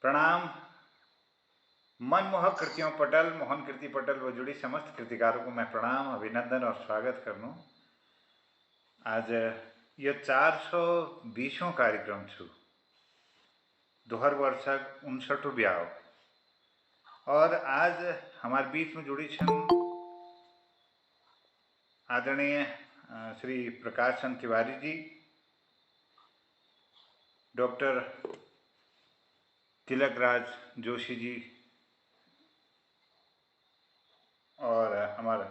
प्रणाम। मनमोहक कृतियों पटल, मोहन कीर्ति पटल व जुड़ी समस्त कृतिकारों को मैं प्रणाम, अभिनंदन और स्वागत करूँ। आज ये 420वां कार्यक्रम छू 2000 59 ब्याह और आज हमारे बीच में जुड़ी छन आदरणीय श्री प्रकाश चंद्र तिवारी जी, डॉक्टर तिलक राज जोशी जी और हमारे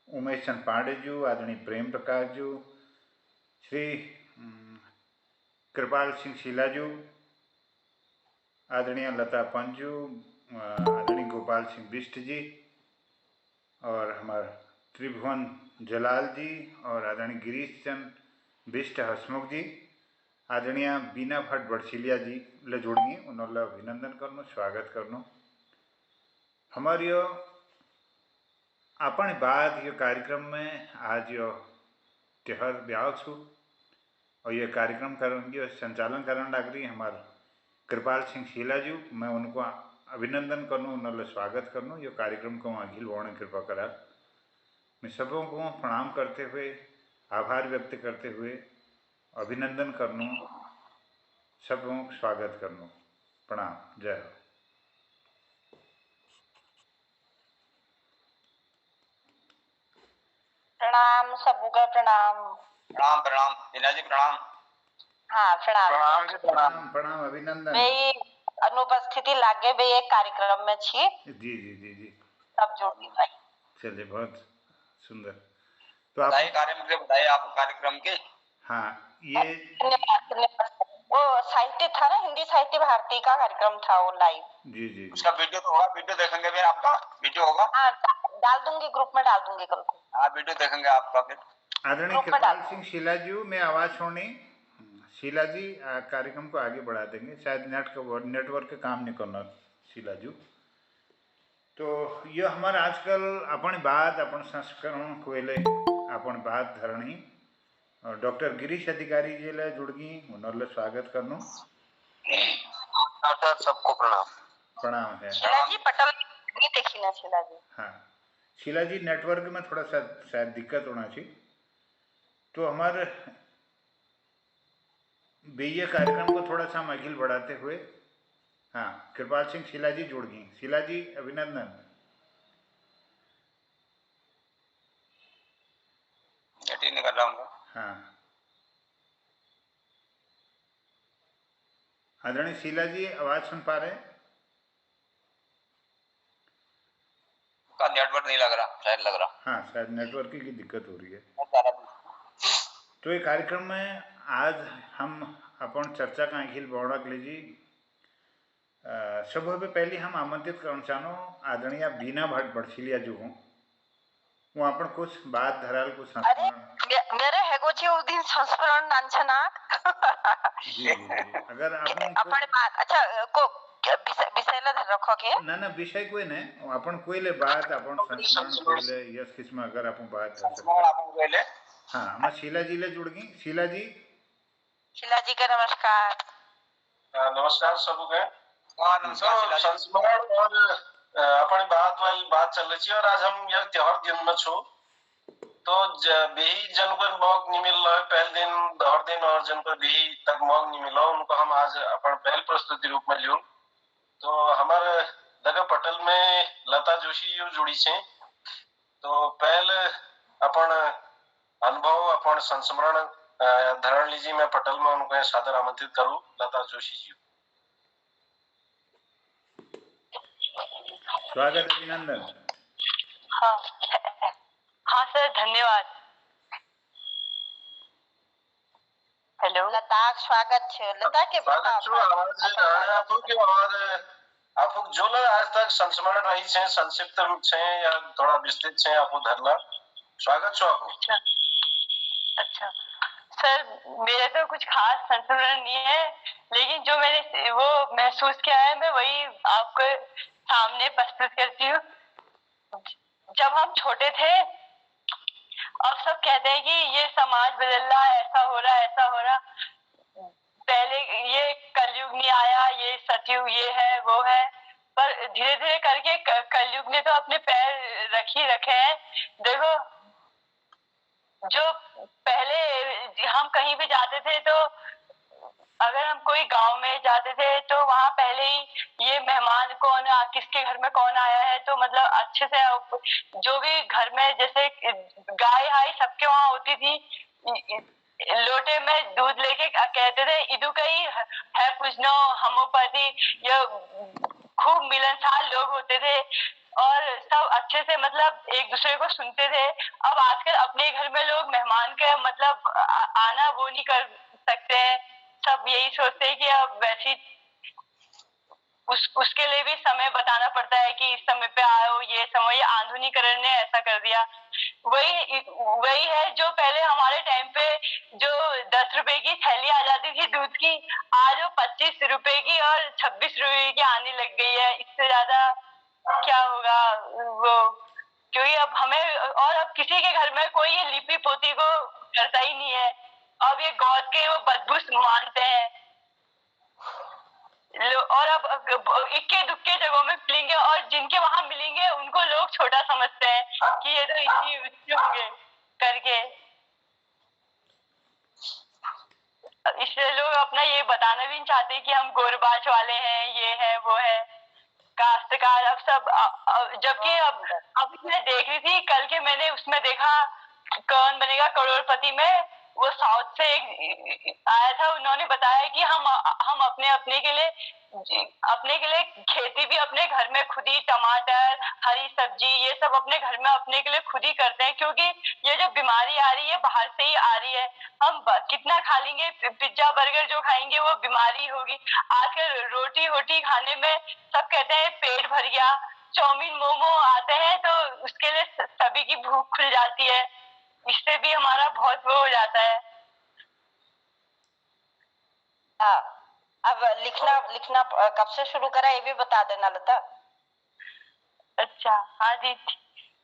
उमेश चंद पांडे जी, आदरणीय प्रेम प्रकाश जी, श्री कृपाल सिंह शीला जी, आदरणीय लता पंजू, आदरणीय गोपाल सिंह बिष्ट जी और हमारे त्रिभुवन जलाल जी और आदरणीय गिरीश चंद बिष्ट हसमुख जी, आदरणीय बीना भट्ट बड़सिलिया जी ले जुड़िए, उन्होंने अभिनंदन करनो, स्वागत करनो। हमारे यो अपन बाद यो कार्यक्रम में आज यो त्यौहार ब्याह छू और ये कार्यक्रम करेंगे संचालन करने लग रही हमारे कृपाल सिंह शीला जी। मैं उनको अभिनंदन करूँ, उन्होंने स्वागत करूँ। ये कार्यक्रम को अखिल वर्ण कृपा करा। मैं सबों को प्रणाम करते हुए, आभार व्यक्त करते हुए अभिनंदन करनू, सबों स्वागत करनू। प्रणाम, जय हो। प्रणाम सबूका, प्रणाम प्रणाम प्रणाम मीना जी, प्रणाम। हाँ प्रणाम प्रणाम जी, प्रणाम प्रणाम, अभिनंदन। मैं अनुपस्थिति लागे बे एक कार्यक्रम में छी। जी जी जी जी, सब जोड़ी भाई। चलिए, बहुत सुंदर। तो आप कार्यक्रम के बताइए, आप कार्यक्रम के। हाँ, ये धन्यवाद। वो साहित्य था ना, हिंदी साहित्य भारती का कार्यक्रम था वो लाइव। जी जी जी, उसका वीडियो तो होगा, वीडियो देखेंगे फिर आपका वीडियो होगा। हाँ डाल दूंगी, ग्रुप में डाल दूंगी कल को। हाँ, वीडियो देखेंगे आपका फिर। आदरणीय कृपाल सिंह शीला जी, मैं आवाज़ छोड़नी। शीला जी कार्यक्रम को आगे बढ़ा देंगे, शायद नेटवर्क के काम नहीं करना शीला जी। तो ये हमारे आजकल अपन बात, अपन संस्करण कोयले अपन बात धरणी और डॉक्टर गिरीश अधिकारी जी ले जुड़ गई, उन्होंने स्वागत करनो। सर सबको प्रणाम। प्रणाम है। शीला जी पटल नहीं देखी ना शीला जी। हाँ, शीला जी नेटवर्क में थोड़ा सा शायद दिक्कत होना चाहिए। तो हमारे बेये कार्यक्रम को थोड़ा सा हम अखिल बढ़ाते हुए, हाँ, कृपाल सिंह शीला जी जुड़ गई। शीला जी अभिनंदन। नहीं कर रहा हूँ। हाँ, आदरणीय शीला जी आवाज सुन पा रहे हैं? का नेटवर्क नहीं लग रहा, शायद लग रहा। हाँ, शायद नेटवर्क की दिक्कत हो रही है। तो ये कार्यक्रम में आज हम अपन चर्चा का अखिल बौड़ा के लिए सबसे पहले हम आमंत्रित करना चाहूँ आदरणीय बीना भट्ट बड़सिलिया जो हूँ, वो अपन कुछ बात धराल कुछ अरे मेरे हेगो जी उस दिन संस्मरण नानछनाक। जी जी जी, अगर अपन अपन बात अच्छा को विषय ला रखो के ना ना विषय कोई नहीं, अपन कोई ले बात अपन संस्मरण कोई ले यस किस्म अगर अपन बात कर सकते। हाँ, हम शीला जी ले जुड़ गई। शीला जी का नमस्कार। नमस्कार सबको। संस्मरण और अपनी बात वाली बात चल रही है और आज हम यह त्योहार दिन में छो तो बेही जन को मौक नहीं मिल रहा है, पहले दिन दौर दिन और जन को बेही तक मौक नहीं मिला, उनको हम आज अपन पहल प्रस्तुति रूप में लियो। तो हमारे दगा पटल में लता जोशी जो जुड़ी छे, तो पहले अपन अनुभव अपन संस्मरण धरण लीजिए। मैं पटल में उनको सादर आमंत्रित करूं, लता जोशी जी। स्वागत, अभिनंदन। हाँ हाँ सर, धन्यवाद। हेलो लता, स्वागत है। लता के स्वागत छो। आवाज आपको के और आपको जो ल आज तक संस्मरण रही छे, संक्षिप्त छे या थोड़ा विस्तृत छे, आपको धरला स्वागत छो आपको। अच्छा सर, मेरे तो कुछ खास संस्मरण नहीं है, लेकिन जो मैंने वो महसूस किया है मैं वही आपको सामने प्रस्तुत करती हूँ। जब हम छोटे थे और सब कहते हैं कि ये समाज बदल रहा है, ऐसा हो रहा है, ऐसा हो रहा, पहले ये कलयुग नहीं आया, ये चाहती हूँ, ये है वो है, पर धीरे धीरे करके कलयुग ने तो अपने पैर रख ही रखे हैं। देखो, जो पहले हम कहीं भी जाते थे तो अगर हम कोई गांव में जाते थे तो वहां पहले ही ये मेहमान कौन, किसके घर में कौन आया है, तो मतलब अच्छे से जो भी घर में जैसे गाय हाई सबके वहां होती थी, लोटे में दूध लेके कहते थे इदु कई है पूजनो हमोपति, ये खूब मिलनसार लोग होते थे और सब अच्छे से मतलब एक दूसरे को सुनते थे। अब आजकल अपने घर में लोग मेहमान के मतलब आना वो नहीं कर सकते हैं, सब यही सोचते हैं कि अब वैसी उसके लिए भी समय बताना पड़ता है कि इस समय पे आओ, ये समय, ये आधुनिकरण ने ऐसा कर दिया। वही है जो पहले हमारे टाइम पे जो 10 रुपए की थैली आ जाती थी दूध की, आज वो 25 रुपए की और 26 रुपए की आने लग गई है। इससे ज्यादा क्या होगा वो, क्योंकि अब हमें और अब किसी के घर में कोई ये लिपि पोती को करता ही नहीं है। अब ये गौद के वो बदबू मानते हैं और अब इक्के दुक्के जगहों में मिलेंगे और जिनके वहां मिलेंगे उनको लोग छोटा समझते हैं कि ये तो इसी होंगे करके। इसलिए लोग अपना ये बताना भी नहीं चाहते कि हम गोरबाज वाले हैं, ये है वो है, काश्तकार। अब सब जबकि अब मैं देख रही थी कल के, मैंने उसमें देखा कौन बनेगा करोड़पति में, वो साउथ से एक आया था, उन्होंने बताया कि हम अपने के लिए खेती भी अपने घर में खुद ही, टमाटर, हरी सब्जी, ये सब अपने घर में अपने के लिए खुद ही करते हैं, क्योंकि ये जो बीमारी आ रही है बाहर से ही आ रही है। हम कितना खा लेंगे, पिज्जा बर्गर जो खाएंगे वो बीमारी होगी। आजकल रोटी होटी खाने में सब कहते हैं पेट भर गया, चाउमीन मोमो आते हैं तो उसके लिए सभी की भूख खुल जाती है, इससे भी हमारा बहुत वो हो जाता है। अब लिखना कब से शुरू करा ये भी बता देना लता। अच्छा, हाँ जी।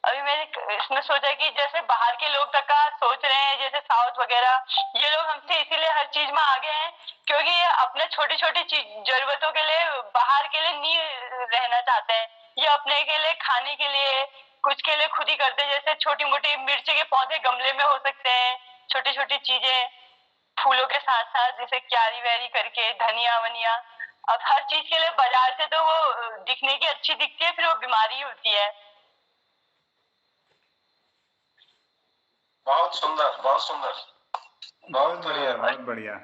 अभी मैंने इसमें सोचा कि जैसे बाहर के लोग तक का सोच रहे हैं, जैसे साउथ वगैरह, ये लोग हमसे इसीलिए हर चीज में आगे हैं क्योंकि ये अपने छोटी छोटी जरूरतों के लिए बाहर के लिए नहीं रहना चाहते हैं, ये अपने के लिए खाने के लिए कुछ के लिए खुद ही करते हैं। जैसे छोटी मोटी मिर्च के पौधे गमले में हो सकते हैं, छोटी छोटी चीजें फूलों के साथ साथ, जैसे क्यारी व्यारी करके, धनिया वनिया। अब हर चीज के लिए बाजार से तो वो दिखने की अच्छी दिखती है, फिर वो बीमारी होती है। बहुत सुंदर, बहुत सुंदर, बहुत बढ़िया, बहुत बढ़िया।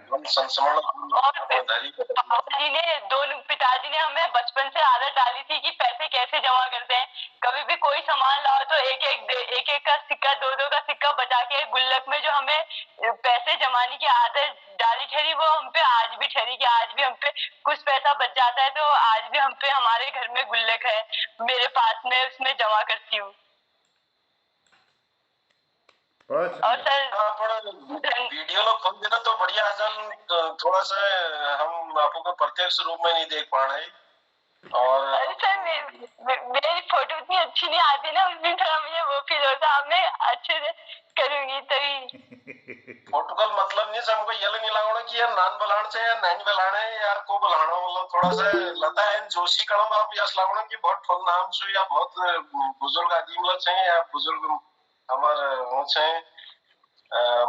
पिताजी ने हमें बचपन से आदत डाली थी कि पैसे कैसे जमा करते हैं। कभी भी कोई सामान लाओ तो एक एक का सिक्का, दो का सिक्का बचा के गुल्लक में जो हमें पैसे जमाने की आदत डाली ठहरी, वो हम पे आज भी ठहरी कि आज भी हम पे कुछ पैसा बच जाता है तो आज भी हम पे हमारे घर में गुल्लक है, मेरे पास में उसमें जमा करती हूँ। और सर वीडियो लो खोल देना तो बढ़िया है, थोड़ा सा हम आपको प्रत्यक्ष रूप में नहीं देख पा रहे। और अरे सर मेरी फोटो इतनी अच्छी नहीं आती ना, उस दिन थोड़ा मुझे वो फील होता, अब मैं अच्छे से करूंगी तभी। फोटो का मतलब नहीं से हमको ये नहीं लगाना कि यार नान बलाण से या नहीं बलाणे यार को बलाणो, मतलब थोड़ा सा लता है जोशी कणम आप यस लगाना कि बहुत ठोल नाम छो या बहुत बुजुर्ग आदमी लोग छे या बुजुर्ग हमार वो छे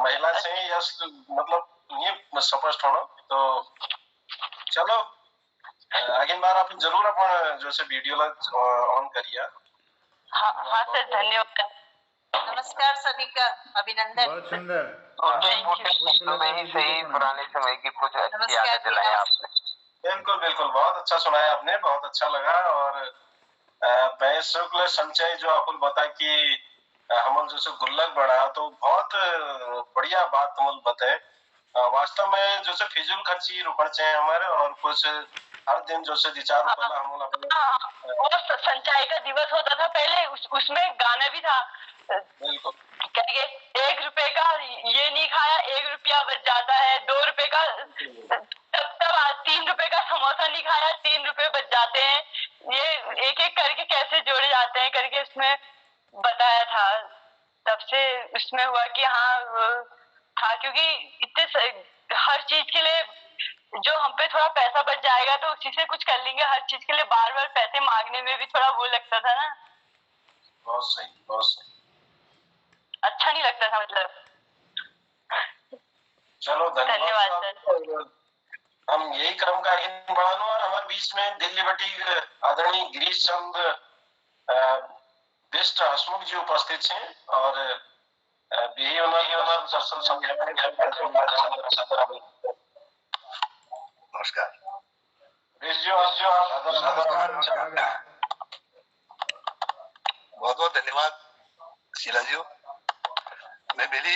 महिला छे, यस मतलब ये स्पष्ट होना। तो चलो अगली बार आप जरूर अपन जो से वीडियो ऑन करिए। हाँ सर, धन्यवाद। नमस्कार सभी का, अभिनंदन। बहुत सुंदर। सही पुराने समय की कुछ अच्छी यादें दिलाई आपने। बिल्कुल बिल्कुल, बहुत अच्छा सुनाया आपने, बहुत अच्छा लगा। और मैं शुक्ल संचय जो अपन बता कि हम जैसे गुल्लक बढ़ा तो बहुत बढ़िया बात तुम बताए। वास्तव में जैसे फिजूल खर्ची रुकना चाहिए हमारे, और कुछ हर दिन जैसे 2-4 रुपए हम और संचय का दिवस होता था पहले, उसमें गाना भी था। बिल्कुल, कहेंगे 1 रुपए का ये नहीं खाया 1 रुपया बच जाता है, 2 रुपए का तब 3 रुपए का समोसा नहीं खाया 3 रुपए बच जाते हैं। ये एक एक करके कैसे जोड़े जाते हैं करके उसमें बताया था। तब से उसमें हुआ कि हाँ था, क्योंकि इतने हर चीज के लिए जो हम पे थोड़ा पैसा बच जाएगा तो उसी से कुछ कर लेंगे। हर चीज के लिए बार बार पैसे मांगने में भी थोड़ा वो लगता था ना। बहुत सही, बहुत सही। अच्छा नहीं लगता था मतलब। चलो धन्यवाद सर। हम यही क्रम का आगे बढ़ाना। और हमारे बीच में दिल्ली बटी आदरणीय गिरीश चंद बिष्ट हसमुख जी उपस्थित हैं और यही नमस्कार। बहुत बहुत धन्यवाद शीला जी। मैं मेरी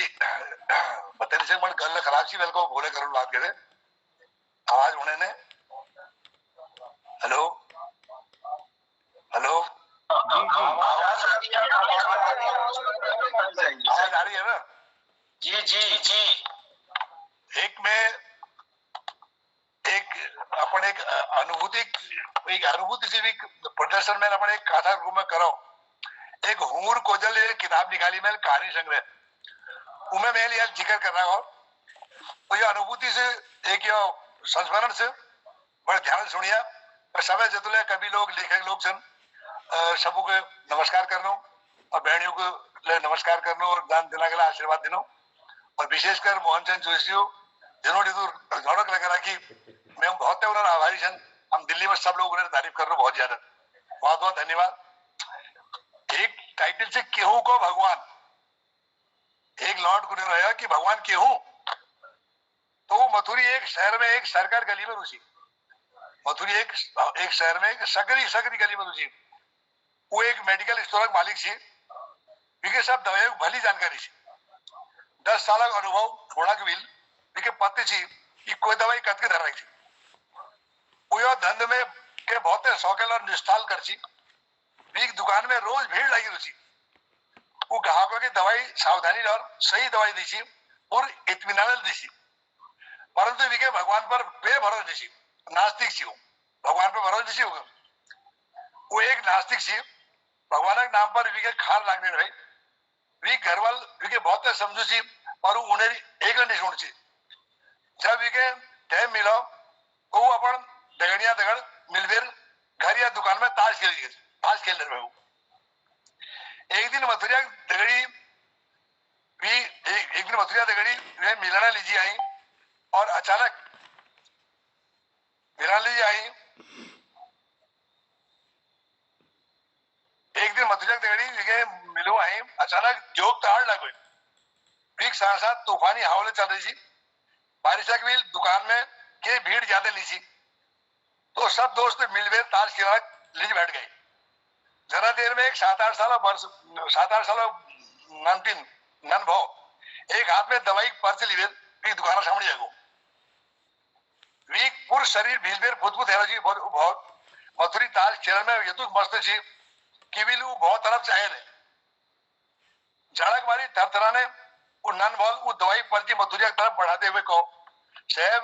बताने से मन गल खराब सी मेरे को बोले करूँ बात करे आवाज होने ने। हेलो हेलो जी जी आवाज आ रही है ना? जी जी जी। एक में एक अपन एक अनुभूति से भी प्रदर्शन में अपन एक कथा रूप में करो। एक हुमूर कोजल ने किताब निकाली मैं कहानी संग्रह उमें मैं लिया जिक्र कर रहा हूँ। तो ये अनुभूति से एक यो संस्मरण से बड़े ध्यान से सुनिया। समय जतुले कभी लोग लेखक लोग सन सबको के नमस्कार करना और बहनियों को नमस्कार करना और दान देना के लिए आशीर्वाद देना। और विशेषकर मोहन चंद जोशी जिन्होंने तो रौनक लगा रहा कि मैं बहुत उन्होंने आभारी सन। हम दिल्ली में सब लोग उन्हें तारीफ कर रहे बहुत ज्यादा। बहुत बहुत धन्यवाद। एक टाइटल से केहू को भगवान एक लॉर्ड को रहा कि भगवान केहू तो मथुरी एक शहर में एक सरकार गली में रुचि। मथुरी एक शहर में एक सकरी गली में रुचि। वो एक मेडिकल स्टोर मालिक थी। विके सब दवाई भली जानकारी थी। 10 साल का अनुभव होना के बिल विके पत्ते थी कि कोई दवाई कत के धर रखी। वो धंध में के बहुत शौकेल और निष्ठाल कर ची। बीक दुकान में रोज भीड़ लगी रुचि। वो ग्राहकों की दवाई सावधानी और सही दवाई दी और इत्मीनान दी। परंतु विके भगवान पर बेभरोसा दी। नास्तिक थी भगवान पर भरोसा दी होगा। वो एक नास्तिक थी। भगवान के नाम पर विके खार लागने रही। वी घरवाल विके बहुत समझू थी और उन्हें एक नहीं छोड़ ची। जब विके टाइम मिला वो अपन दगड़िया दगड़ मिलवेर घर या दुकान में ताश खेल रहे हो। एक दिन मथुरिया दगड़ी वे मिलाना लीजिए आई और अचानक मिलाना लीजिए आई। एक दिन मथुरिया दगड़ी मिलो आई अचानक जोक ताड़ लग गई। बीक साथ साथ तूफानी हवाले चल रही थी। बारिश की भी दुकान में के भीड़ ज्यादा ली थी तो सब दोस्त मिलवे ताश खेलना लीज बैठ गए। जरा देर में एक 7-8 साल नन भाव एक हाथ में दवाई पर्च ली दुकान सामने जागो। वीक पूर्ण शरीर भीलबेर फुदफुद है जी बहुत मथुरी ताश खेल में ये तो मस्त छी कि भी लू बहुत तरफ से आए ने झड़क मारी थरथरा ने वो नन भाव वो दवाई पर्ची मथुरिया की तरफ बढ़ाते हुए कहो साहब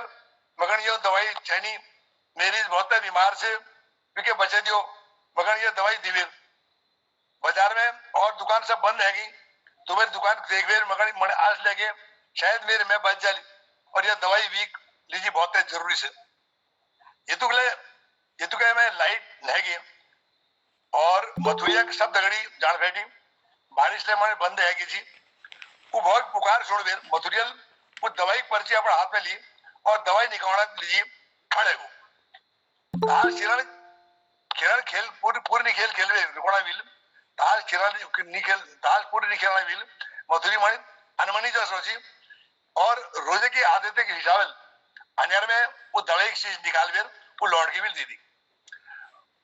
मगन ये दवाई चैनी मेरी बहुत बीमार से विके बचे दियो मगर ये दवाई दिवीर बाजार में और दुकान सब बंद रहेगी तो मेरी दुकान देख वेर मगर मैंने आज लगे शायद मेरे में बच जाली और ये दवाई वीक लीजिए बहुत जरूरी से। ये तो कहे मैं लाइट रहेगी और मथुरिया सब दगड़ी जान बैठी बारिश ले मैंने बंद रहेगी जी। वो बहुत पुकार छोड़ वेर मथुरियल वो दवाई पर्ची अपने हाथ में ली और दवाई निकालना लीजिए खड़े को ताश खेल पूरी खेल रुकना विल ताश पूरी नहीं खेलना विल मथुरी मणि अनमनी जो सोची और रोजे की आदत के हिसाब अन्यर में वो दवाई की चीज निकाल वेर वो लौट की बिल दी थी।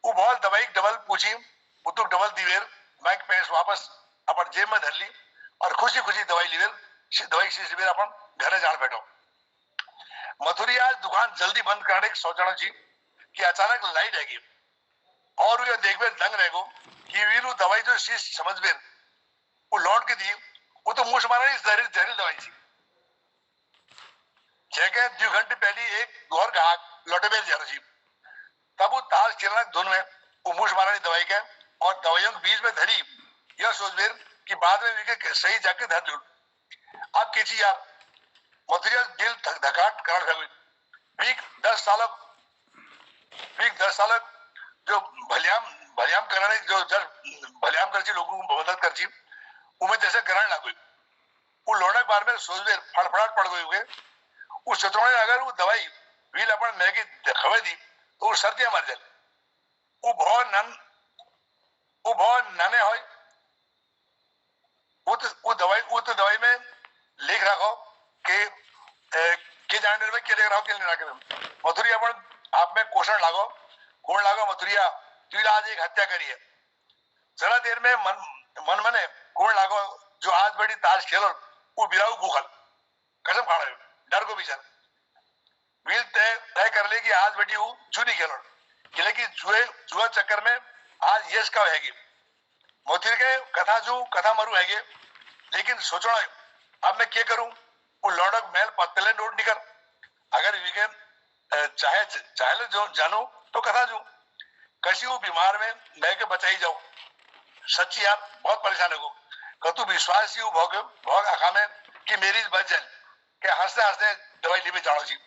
वो बहुत दवाई डबल पूछी वो तो डबल दी वेर बैंक पैसे वापस अपन जेब में धर ली और खुशी खुशी दवाई ली वेर दवाई की चीज अपन घर जान बैठो। मथुरी आज दुकान जल्दी बंद करने की सोचना चाहिए कि अचानक लाइट आएगी और ये देख बेर दंग रहेगो कि वीरू दवाई जो चीज समझ बेर वो लौट के दी वो तो मुंह मारा जहरीली दवाई थी। जगह 2 घंटे पहले एक गौर ग्राहक लौटे बेर जा रही तब वो ताश खेलना धुन में वो मुंह मारा दवाई के और दवाइयों के बीच में धरी यह सोच बेर कि बाद में विके सही जाके धर लू। अब किसी यार मथुरिया दिल धकाट कर वीक 10 साल जो भल्याम करणे जो जर भल्याम करची लोगों को मदद करची उमे जैसे ग्रहण लागू वो लोडक बार में सोच दे फड़फड़ाट पड़ गई हुए उस सतोणे अगर वो दवाई वील अपन मैगी खवे दी तो वो सर्दी मर जाए वो बहुत नने होय वो दवाई में लिख रखो के जानने में के लिख रखो के नहीं रखे मथुरिया अपन आप में कोषण लागो कौन लागो मथुरिया तू आज एक हत्या करी है जरा देर में मन मने कौन लागो जो आज बड़ी ताश खेलो वो बिराऊ भूखल कसम खा रहे डर को विचार वील तय कर ले कि आज बड़ी वो चुनी खेलो कि जुआ चक्कर में आज यश का हैगी मोतिर के कथा मरु हैगे लेकिन सोचो अब मैं क्या करूं वो लौटक मैल पत्तले नोट निकल अगर विके चाहे जो जानू तो कथा जू कसी वो बीमार में मैं के बचाई जाऊं सच्ची यार बहुत परेशान है कतु विश्वास ही भोग आखा में कि मेरी बच जाए के हंसते हंसते दवाई ली जानो जी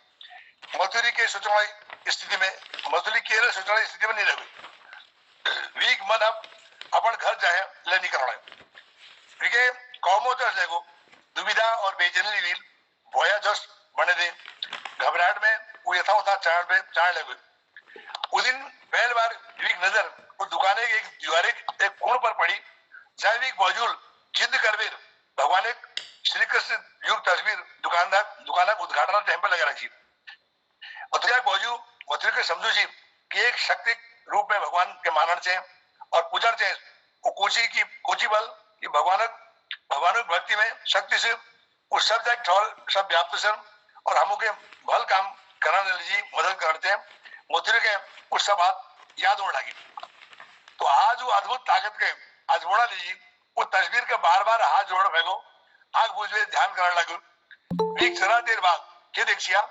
मथुरी के सोचने स्थिति में मथुरी के सोचने स्थिति में नहीं रह वीक मन अब अपन घर जाए ले नहीं करना है कौमो तो लेगो दुविधा और बेचैनी वील भोया जस्ट बने दे घबराहट में वो यथा चाड़ लगे उस दिन पहली बार वीक नजर वो दुकाने के एक दीवार एक कोण पर पड़ी जहां वीक मौजूद जिद करवीर भगवान एक श्री कृष्ण युग तस्वीर दुकान उद्घाटन टेम्पल लगा रखी मथुरा के समझू जी कि एक शक्ति रूप में भगवान के मानन से और पूजन से वो कोची बल कि भगवान भक्ति में शक्ति से उस सब सब व्याप्त से और हम के भल काम कराने जी मदद करते हैं मथुरा के उस सब बात याद होने लगी तो आज वो अद्भुत ताकत के आजमोड़ा लीजिए वो तस्वीर के बार बार हाथ जोड़ फेंको आंख बुझे ध्यान करने लगे एक जरा देर बाद क्या देखिया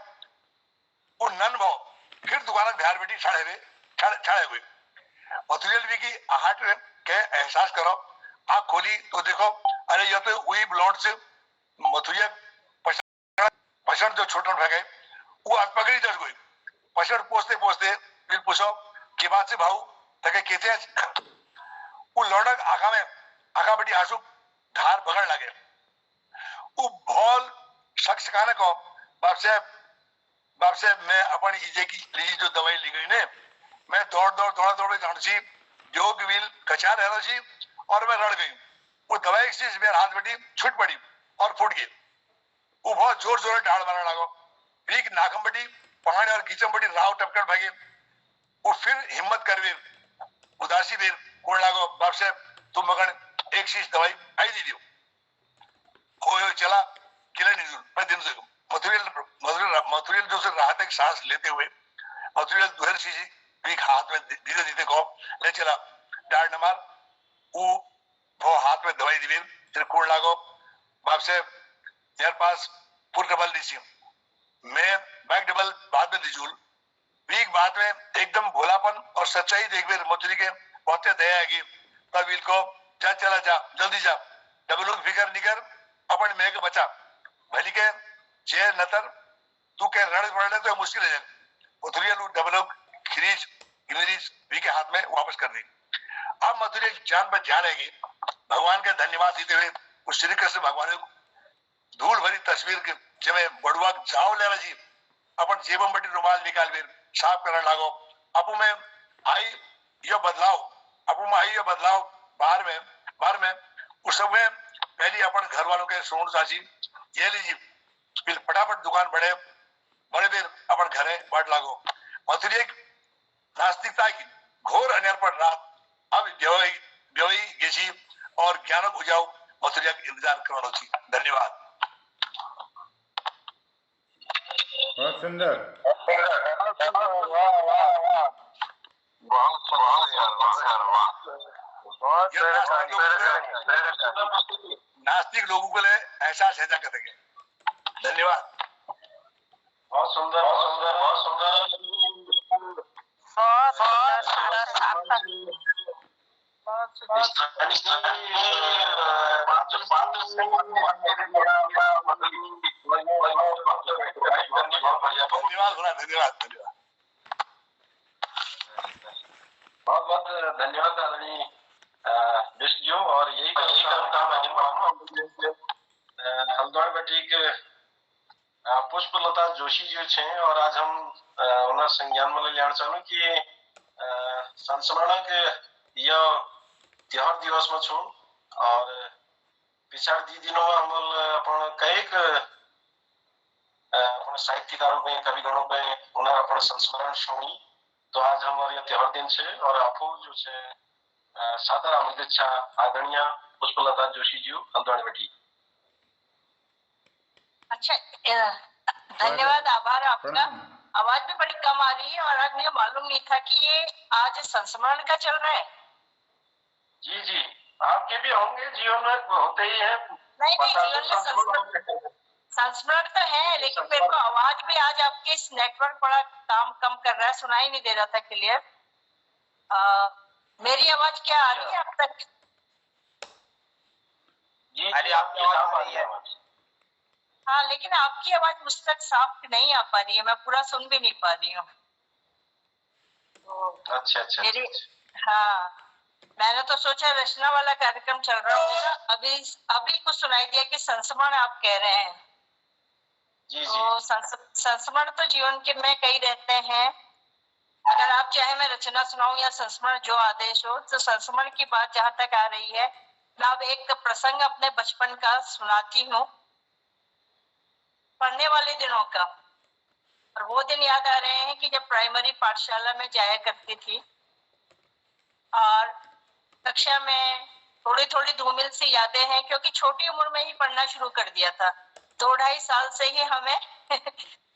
वो नन भाव फिर दुकान बिहार बेटी छाड़े हुए मथुरियल भी की आहट के एहसास करो आंख खोली तो देखो अरे ये तो वही ब्लॉट से मथुरिया पसंद जो छोटा फेंके वो आज पकड़ी जस गई पसंद पोसते फिर पूछो के बात से भाऊ तके कहते वो लौटक आखा बेटी आंसू धार बगड़ लगे वो भौल शख्स खाने को बाप से मैं अपन इजे की ली जो दवाई ली गई ने मैं दौड़ जान सी योग व्हील कचा रह सी और मैं रड़ गई वो दवाई से मेरे हाथ बेटी छूट पड़ी और फूट गई वो बहुत जोर डाल मारने लगो भीख नाकम बेटी पहाड़ और कीचम बेटी राव टपकड़ भागे वो फिर हिम्मत कर वीर उदासी वीर कोण लागो बाप से तुम मगन एक शीश दवाई आई दी दियो हो चला किले नहीं मैं दिन से मथुरियल जो से राहत एक सांस लेते हुए मथुरियल दुहर शीशी भी हाथ में धीरे को ले चला डार नमार वो हाथ में दवाई दी फिर कोण लागो बाप से मेरे पास पूर डबल दी मैं बैक डबल बाद में दिजूल वीक बाद में एकदम भोलापन और सच्चाई देख मथुरी के बहुत दया आएगी तब वील को जा चला जा जल्दी जा डबल फिकर निकर अपन मैं के बचा भली के जे नतर तू के रण पड़ने तो मुश्किल है मथुरिया लू डबल खरीज गिमरीज वी के हाथ में वापस कर दी अब मथुरिया जान पर जान आएगी भगवान के धन्यवाद देते हुए उस श्री कृष्ण भगवान धूल भरी तस्वीर के जमे बड़ुआ जाओ ले जी अपन जेबम बटी रुमाल निकाल बेर साफ करने लागो अपू में आई यो बदलाव बाहर में उस सब में पहली अपन घर वालों के सोन साची ये लीजिए फिर फटाफट दुकान बड़े देर अपन घरे बाट लागो मथुरिया नास्तिकता की घोर अन्यार पर रात अब व्यवई गेजी और ज्ञानक हो जाओ मथुरिया का इंतजार करवानो थी धन्यवाद बहुत सुंदर नास्तिक लोगों के लिए एहसास है जाकर धन्यवाद बहुत सुंदर धन्यवाद धन्यवाद धन्यवाद। बहुत बहुत धन्यवाद आदरणीय बिष्ट जी। और यही हल्द्वानी बेटी के पुष्पलता जोशी जी छे और आज हम उनका संज्ञान में लेना चाहूँ कि संस्मरण के यह त्योहार दिवस में छू और पिछाड़ दी दिनों में हम अपन कई साहित्यकारों पे कविगणों पे उन्हें अपन संस्मरण शुणी। तो आज हमारे यह त्योहार दिन छे और आपको जो छे सादर आमंत्रित छा आदरणीय पुष्पलता जोशी जी हल्द्वानी बेटी। अच्छा, धन्यवाद, आभार आपका। आवाज भी बड़ी कम आ रही है और आज मुझे मालूम नहीं था कि ये आज संस्मरण का चल रहा है। जी जी, आपके भी होंगे, जीवन में होते ही है। नहीं जीवन में संस्मरण तो है, लेकिन मेरे को आवाज भी आज आपके इस नेटवर्क बड़ा काम कम कर रहा है, सुनाई नहीं दे रहा था क्लियर। मेरी आवाज क्या आ रही है अब तक? जी अरे आपकी आवाज आ रही है। हाँ, लेकिन आपकी आवाज मुझ तक साफ नहीं आ पा रही है, मैं पूरा सुन भी नहीं पा रही हूँ। अच्छा मेरी हाँ, मैंने तो सोचा रचना वाला कार्यक्रम चल रहा होगा। अभी कुछ सुनाई दिया कि संस्मरण आप कह रहे हैं। जी तो संस्मरण तो जीवन के में कई रहते हैं। अगर आप चाहे मैं रचना सुनाऊं या संस्मरण, जो आदेश हो। तो संस्मरण की बात जहां तक आ रही है, मैं अब एक प्रसंग अपने बचपन का सुनाती हूँ, पढ़ने वाले दिनों का। और वो दिन याद आ रहे हैं कि जब प्राइमरी पाठशाला में जाया करती थी और कक्षा में थोड़ी थोड़ी धूमिल सी यादें हैं, क्योंकि छोटी उम्र में ही पढ़ना शुरू कर दिया था। 2-2.5 साल से ही हमें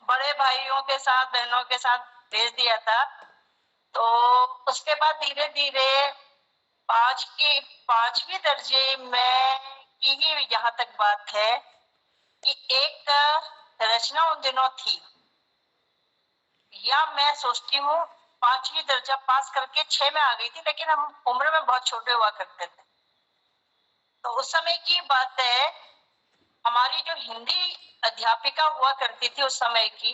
बड़े भाइयों के साथ, बहनों के साथ भेज दिया था। तो उसके बाद धीरे धीरे 5वीं दर्जे में की ही यहाँ तक बात है कि एक रचना उन दिनों थी, या मैं सोचती हूँ 5वीं दर्जा पास करके 6 में आ गई थी, लेकिन हम उम्र में बहुत छोटे हुआ करते थे। तो उस समय की बात है, हमारी जो हिंदी अध्यापिका हुआ करती थी उस समय की,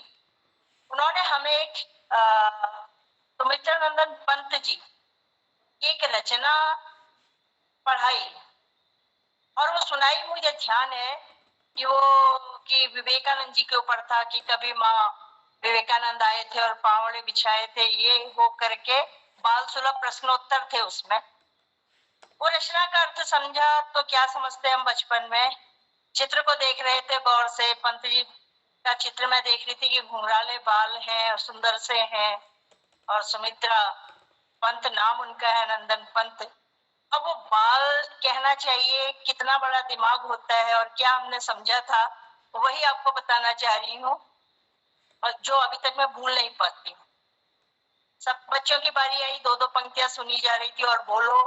उन्होंने हमें एक सुमित्रा नंदन पंत जी की एक रचना पढ़ाई और वो सुनाई। मुझे ध्यान है कि वो कि विवेकानंद जी के ऊपर था कि कभी माँ विवेकानंद आए थे और पावड़े बिछाए थे, ये वो करके बाल सुलभ प्रश्नोत्तर थे उसमें। वो रचना का अर्थ समझा तो क्या समझते हम बचपन में, चित्र को देख रहे थे गौर से। पंत जी का चित्र मैं देख रही थी कि घुंघराले बाल हैं और सुंदर से हैं, और सुमित्रा पंत नाम उनका है, नंदन पंत। अब वो बाल कहना चाहिए, कितना बड़ा दिमाग होता है और क्या हमने समझा था, वही आपको बताना चाह रही हूँ, और जो अभी तक मैं भूल नहीं पाती। सब बच्चों की बारी आई, 2-2 पंक्तियां सुनी जा रही थी और बोलो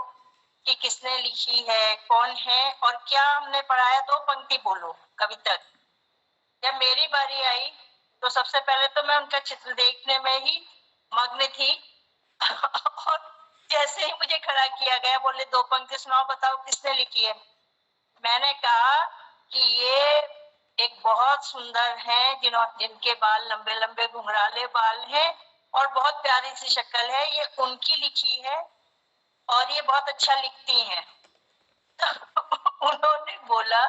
कि किसने लिखी है, कौन है और क्या हमने पढ़ाया। 2 पंक्ति बोलो कभी तक। जब मेरी बारी आई तो सबसे पहले तो मैं उनका चित्र देखने में ही मग्न थी और जैसे ही मुझे खड़ा किया गया, बोले 2 पंक्ति सुनाओ, बताओ किसने लिखी है। मैंने कहा कि ये एक बहुत सुंदर है, जिनके बाल लंबे लंबे घुंघराले बाल हैं और बहुत प्यारी सी शक्ल है, ये उनकी लिखी है और ये बहुत अच्छा लिखती हैं। उन्होंने बोला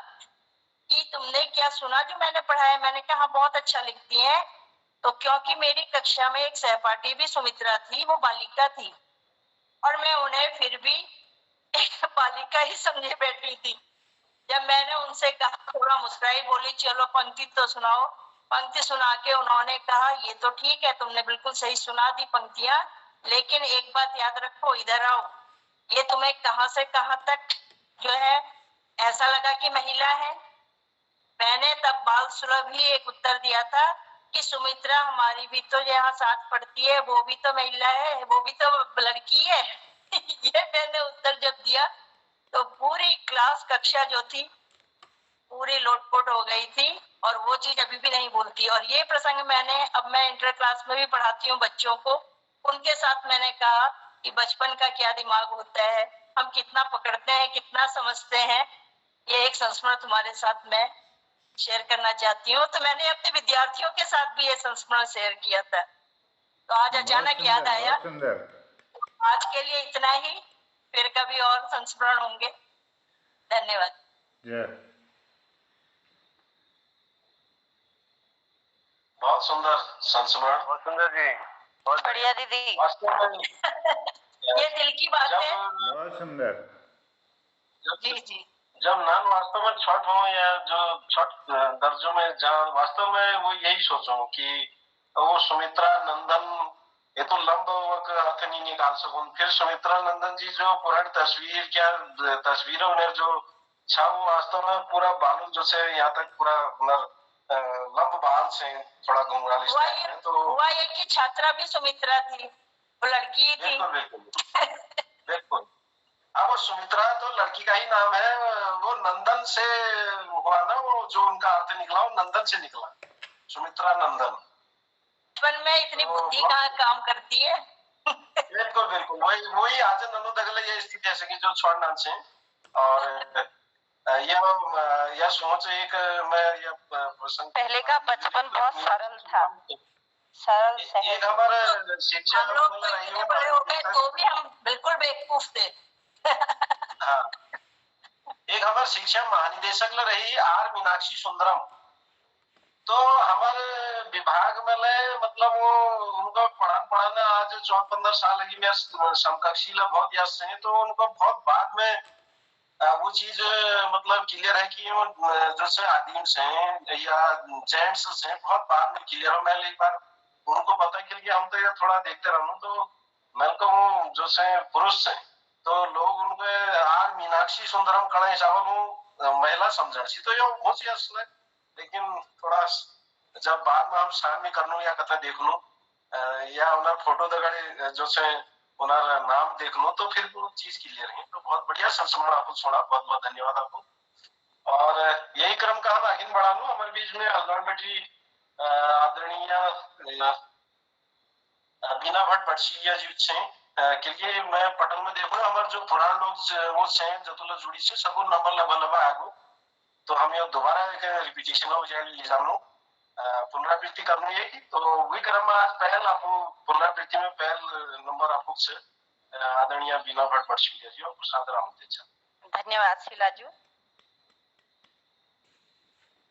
कि तुमने क्या सुना जो मैंने पढ़ा है? मैंने कहा हाँ, बहुत अच्छा लिखती हैं। तो क्योंकि मेरी कक्षा में एक सहपाठी भी सुमित्रा थी, वो बालिका थी और मैं उन्हें फिर भी एक बालिका ही समझे बैठी थी। जब मैंने उनसे कहा, थोड़ा मुस्कुराई, बोली चलो पंक्ति तो सुनाओ। पंक्ति सुना के उन्होंने कहा ये तो ठीक है, तुमने बिल्कुल सही सुना दी पंक्तियां, लेकिन एक बात याद रखो, इधर आओ। ये तुम्हें कहां से कहां तक जो है ऐसा लगा कि महिला है? मैंने तब बाल सुलभ ही एक उत्तर दिया था कि सुमित्रा हमारी भी तो यहाँ साथ पढ़ती है, वो भी तो महिला है, वो भी तो लड़की है। ये मैंने उत्तर जब दिया तो पूरी क्लास, कक्षा जो थी पूरी लोटपोट हो गई थी और वो चीज अभी भी नहीं भूलती। और ये प्रसंग अब मैं इंटर क्लास में भी पढ़ाती हूँ बच्चों को, उनके साथ मैंने कहा कि बचपन का क्या दिमाग होता है हम कितना पकड़ते हैं, कितना समझते हैं, ये एक संस्मरण तुम्हारे साथ मैं शेयर करना चाहती हूँ। तो मैंने अपने विद्यार्थियों के साथ भी ये संस्मरण शेयर किया था, तो आज अचानक याद आया। बहुत सुंदर। आज के लिए इतना ही, फिर कभी और संस्मरण होंगे। धन्यवाद। बहुत सुंदर संस्मरण। बहुत सुंदर जी, बहुत बढ़िया दीदी। वास्तव में ये दिल की बात है। बहुत सुंदर। जी जी। जब नान वास्तव में छठ हो या जो छठ दर्जों में जहाँ वास्तव में वो यही सोचो कि वो सुमित्रा नंदन, ये तो लंब का अर्थ नहीं निकाल सकूं। फिर सुमित्रा नंदन जी जो पुरानी तस्वीर क्या तस्वीरों ने जो छा, वो वास्तव में पूरा बालू जो से यहाँ तक पूरा लंब बाल से थोड़ा घुंघराली स्टाइल में। तो हुआ ये कि छात्रा भी सुमित्रा थी, वो लड़की थी। बिल्कुल बिल्कुल बिल्कुल। अब वो सुमित्रा तो लड़की का ही नाम है, वो नंदन से हुआ ना, वो जो उनका अर्थ निकला वो नंदन से निकला, सुमित्रा नंदन। पर मैं इतनी बुद्धि कहाँ काम करती है। बिल्कुल बिल्कुल, वही आज ननु दगले ये स्थिति है कि जो छोड़ नाम से। और यह सोच एक मैं यह प्रसंग, पहले का बचपन बहुत सरल था, सरल सहज। एक हमारे शिक्षा हम लोग तो इतने बड़े हो गए तो भी हम बिल्कुल बेवकूफ थे। हाँ, एक हमारे शिक्षा महानिदेशक ल रही आर मीनाक्षी सुंदरम। तो हमारे विभाग में ले मतलब वो उनको पढ़ाना आज 14-15 साल लगी मेरे समकक्षी ला बहुत याद से। तो उनको बहुत बाद में वो चीज मतलब क्लियर है कि वो जैसे आदिम से या जेंट्स से बहुत बाद में क्लियर हो। मैं एक बार उनको पता चल गया, हम तो ये थोड़ा देखते रहूं तो मैं को जो से पुरुष से तो लोग उनको आर मीनाक्षी सुंदरम कड़ा हिसाब महिला समझ सी। तो ये बहुत सी असल है, लेकिन थोड़ा जब बाद में हम सामने करनू या कथा देख लू या उन्हें फोटो दगड़े जो से उन्हें नाम देख लो तो फिर वो चीज क्लियर है। तो बहुत बढ़िया संस्मरण आपको छोड़ा, बहुत बहुत धन्यवाद आपको। और यही क्रम का हम आगे बढ़ा लू। हमारे बीच में हल्द्वार बेटी आदरणीय बीना भट्ट भटसिया जी छे, क्योंकि मैं पटल में देखू हमारे जो पुराने लोग वो छे जतुल जुड़ी से सब नंबर लबा लबा आगो। तो हम ये दोबारा एक रिपीटेशन हो जाए एग्जाम पुनरावृत्ति करनी है। तो वही क्रम में आज पहल आपको पुनरावृत्ति में पहल नंबर आपको से आदरणीय बीना भट्ट भटसिया जी और प्रसाद रामतेजा। धन्यवाद शीलाजू।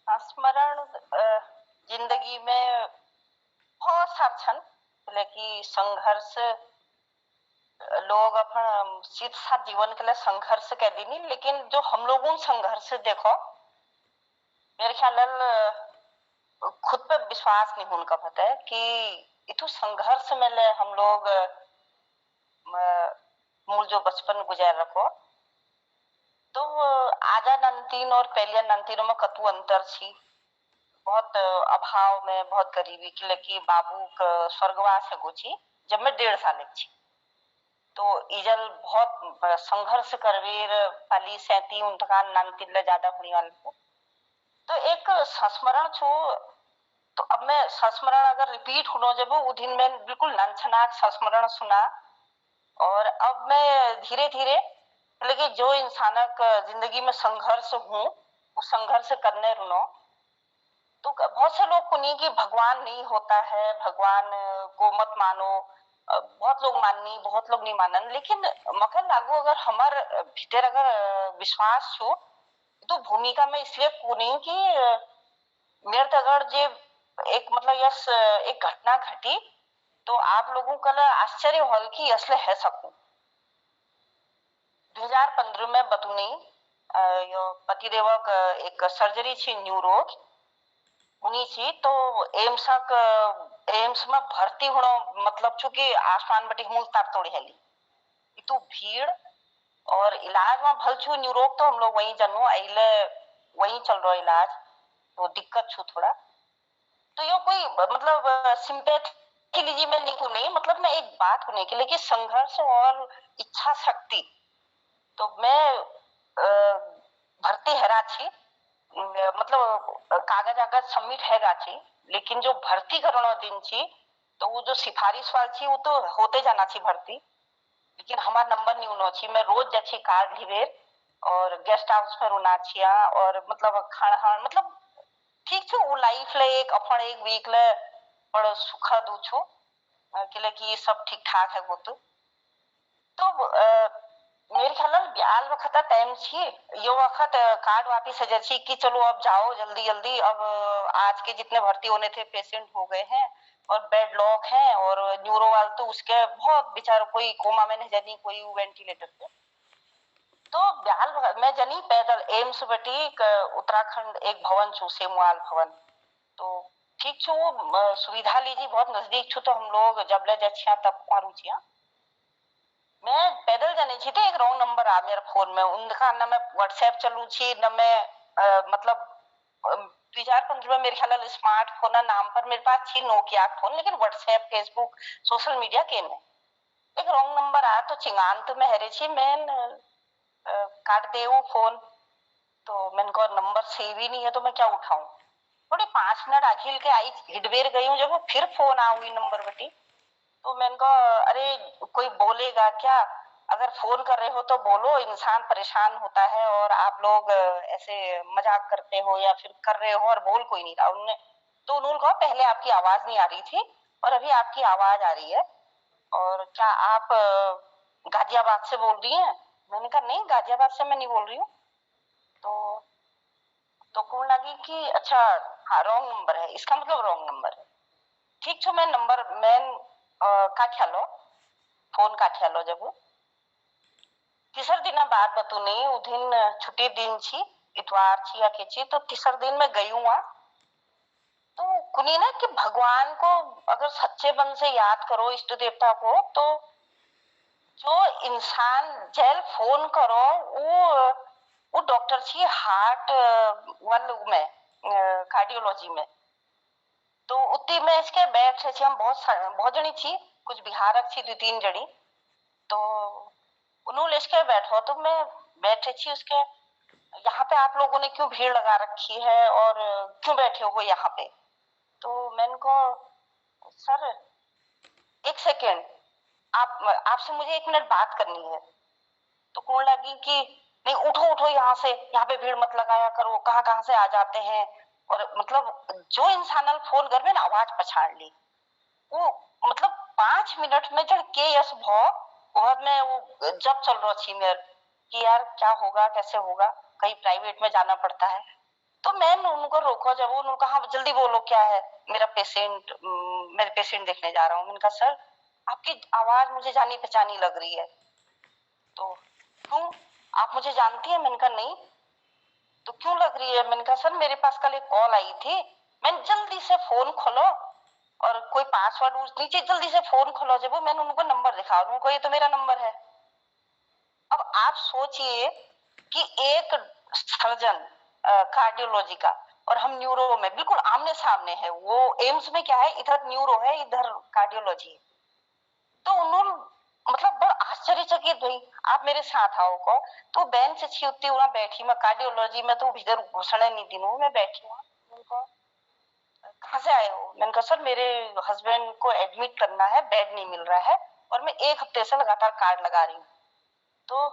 स्मरण जिंदगी में बहुत सार छन, लेकिन संघर्ष लोग अपन सीधा सा जीवन के लिए संघर्ष कह दी, लेकिन जो हम लोगों संघर्ष देखो मेरे ख्याल खुद पे विश्वास नहीं उनका पता है कि इतो संघर्ष में ले हम लोग मूल जो बचपन गुजार रखो। तो आजा नंतीन और पहले नंतीनों में कतु अंतर छी, बहुत अभाव में बहुत गरीबी की लकी बाबू का स्वर्गवास है गोची जब मैं 1.5 साल की। तो इजल बहुत संघर्ष करवीर पाली सैती उनका नंतीन ले ज्यादा होने वाले। तो एक संस्मरण छो, तो अब मैं संस्मरण अगर रिपीट हो जब वो दिन में बिल्कुल नंचनाक संस्मरण सुना। और अब मैं धीरे धीरे लेकिन जो इंसान जिंदगी में संघर्ष हूँ वो संघर्ष करने रुनो। तो बहुत से लोग सुनिए कि भगवान नहीं होता है, भगवान को मत मानो, बहुत लोग माननी बहुत लोग नहीं मानन। लेकिन मकर लागू अगर हमार भीतर अगर विश्वास छो तो भूमिका में इसलिए कुनी कि मेरे अगर जे एक मतलब यस एक घटना घटी तो आप लोगों का आश्चर्य हॉल की असले है सकूं। 2015 में बतूनी यो पतिदेवक एक सर्जरी थी न्यूरोज उन्हीं थी। तो एम्स में भर्ती होना मतलब चूंकि आसमान बटी मूल तार तोड़ी हेली इतु भीड़ और इलाज में भल छू न्यूरोग। तो हम लोग वहीं जनू अले वहीं चल रहा इलाज, तो दिक्कत छू थोड़ा। तो यो कोई मतलब सिंपैथी लीजिए मैं नहीं मतलब मैं एक बात को नहीं की, लेकिन संघर्ष और इच्छा शक्ति। तो मैं भर्ती हैरा छी मतलब कागज आगज सबमिट हैगा छी, लेकिन जो भर्ती करो दिन छी तो वो जो सिफारिश वाल छी वो तो होते जाना छी भर्ती। लेकिन हमार नंबर नहीं उनो छी। मैं रोज जाछी कार्ड लिवेर और गेस्ट हाउस में रुना छिया और मतलब खाना मतलब ठीक छो वो लाइफ ले एक अपन एक वीक ले बड़ो सुखद छो कि कि सब ठीक ठाक है वो तो मेरे ख्याल ब्याल वक्त टाइम छी यो वक्त कार्ड वापिस है जैसी कि चलो अब जाओ जल्दी जल्दी। अब आज के जितने भर्ती होने थे पेशेंट हो गए हैं और बेड लॉक है और न्यूरो वाल तो उसके बहुत बेचारा कोई कोमा में नहीं जानी कोई वेंटिलेटर पे। तो ब्याल मैं जनी पैदल एम्स बटी उत्तराखंड एक भवन छू सेमुआल भवन तो ठीक छू सुविधा लीजिए बहुत नजदीक छू। तो हम लोग जब ले जा तब मारू छिया मैं पैदल जाने छी तो एक रॉन्ग नंबर आ मेरे फोन में उनका ना मैं व्हाट्सएप चलू छी न मैं मतलब 2015 में मेरे ख्याल स्मार्टफोन नाम पर मेरे पास थी नोकिया फोन लेकिन व्हाट्सएप फेसबुक सोशल मीडिया के में एक रॉन्ग नंबर आया तो चिंगान तो मैं हरे छी मैं काट दे फोन तो मैंने को नंबर सेव ही नहीं है तो मैं क्या उठाऊं। थोड़ी 5 मिनट अखिल के आई हिडवेर गई हूँ जब वो फिर फोन आ हुई नंबर बटी तो मैंने कहा अरे कोई बोलेगा क्या अगर फोन कर रहे हो तो बोलो इंसान परेशान होता है और आप लोग ऐसे मजाक करते हो या फिर कर रहे हो और बोल कोई नहीं रहा। उन्होंने कहा पहले आपकी आवाज नहीं आ रही थी और अभी आपकी आवाज आ रही है और क्या आप गाजियाबाद से बोल रही हैं। मैंने कहा नहीं गाजियाबाद से मैं नहीं बोल रही हूँ। तो कौन लगी कि अच्छा हाँ रॉन्ग नंबर है इसका मतलब रॉन्ग नंबर है। ठीक छो मैं नंबर मैन काठियालो फोन काठियालो जब तीसर दिन बाद बतू नहीं उ दिन छुट्टी दिन छी इतवार छी या के छी तो तीसर दिन मैं गई हूँ तो कुनी ना कि भगवान को अगर सच्चे मन से याद करो इष्ट देवता को तो जो इंसान जेल फोन करो वो डॉक्टर छी हार्ट वाले में कार्डियोलॉजी में तो उतनी में इसके बैठ रहे हम बहुत जनी थी कुछ बिहारक थी 2-3 जनी तो उन्होंने इसके बैठो तो मैं बैठे थी उसके यहाँ पे आप लोगों ने क्यों भीड़ लगा रखी है और क्यों बैठे हो यहाँ पे। तो मैंने को सर एक सेकेंड आपसे मुझे 1 मिनट बात करनी है। तो कौन लगी कि नहीं उठो उठो यहाँ से यहाँ पे भीड़ मत लगाया करो कहाँ से आ जाते हैं और मतलब जो इंसान फोन कर में ना आवाज पछाड़ ली वो मतलब 5 मिनट में जब के यस भो और मैं वो जब चल रहा थी मेरे कि यार क्या होगा कैसे होगा कहीं प्राइवेट में जाना पड़ता है। तो मैंने उनको रोको जब उन्होंने कहा जल्दी बोलो क्या है मेरे पेशेंट देखने जा रहा हूँ। मैंने कहा सर आपकी आवाज मुझे जानी पहचानी लग रही है। तो क्यों आप मुझे जानती है। मैंने कहा नहीं। तो क्यों लग रही है। मैंने कहा सर मेरे पास कल एक कॉल आई थी मैंने जल्दी से फोन खोलो और कोई पासवर्ड नीचे जल्दी से फोन खोलो जब मैंने उनको नंबर दिखा उनको ये तो मेरा नंबर है। अब आप सोचिए कि एक सर्जन कार्डियोलॉजी का और हम न्यूरो में बिल्कुल आमने सामने है। वो एम्स में क्या है इधर न्यूरो है इधर कार्डियोलॉजी है। तो उन्होंने मतलब बड़ा आश्चर्यचकित हुई आप मेरे साथ आओ को तो बेंच से छी उतनी वहां बैठी मैं कार्डियोलॉजी में तो भीतर घुसने नहीं दी मैं बैठी हूँ। उनको कहाँ से आए हो। मैंने कहा सर मेरे हस्बैंड को एडमिट करना है बेड नहीं मिल रहा है और मैं 1 हफ्ते से लगातार कार्ड लगा रही हूँ। तो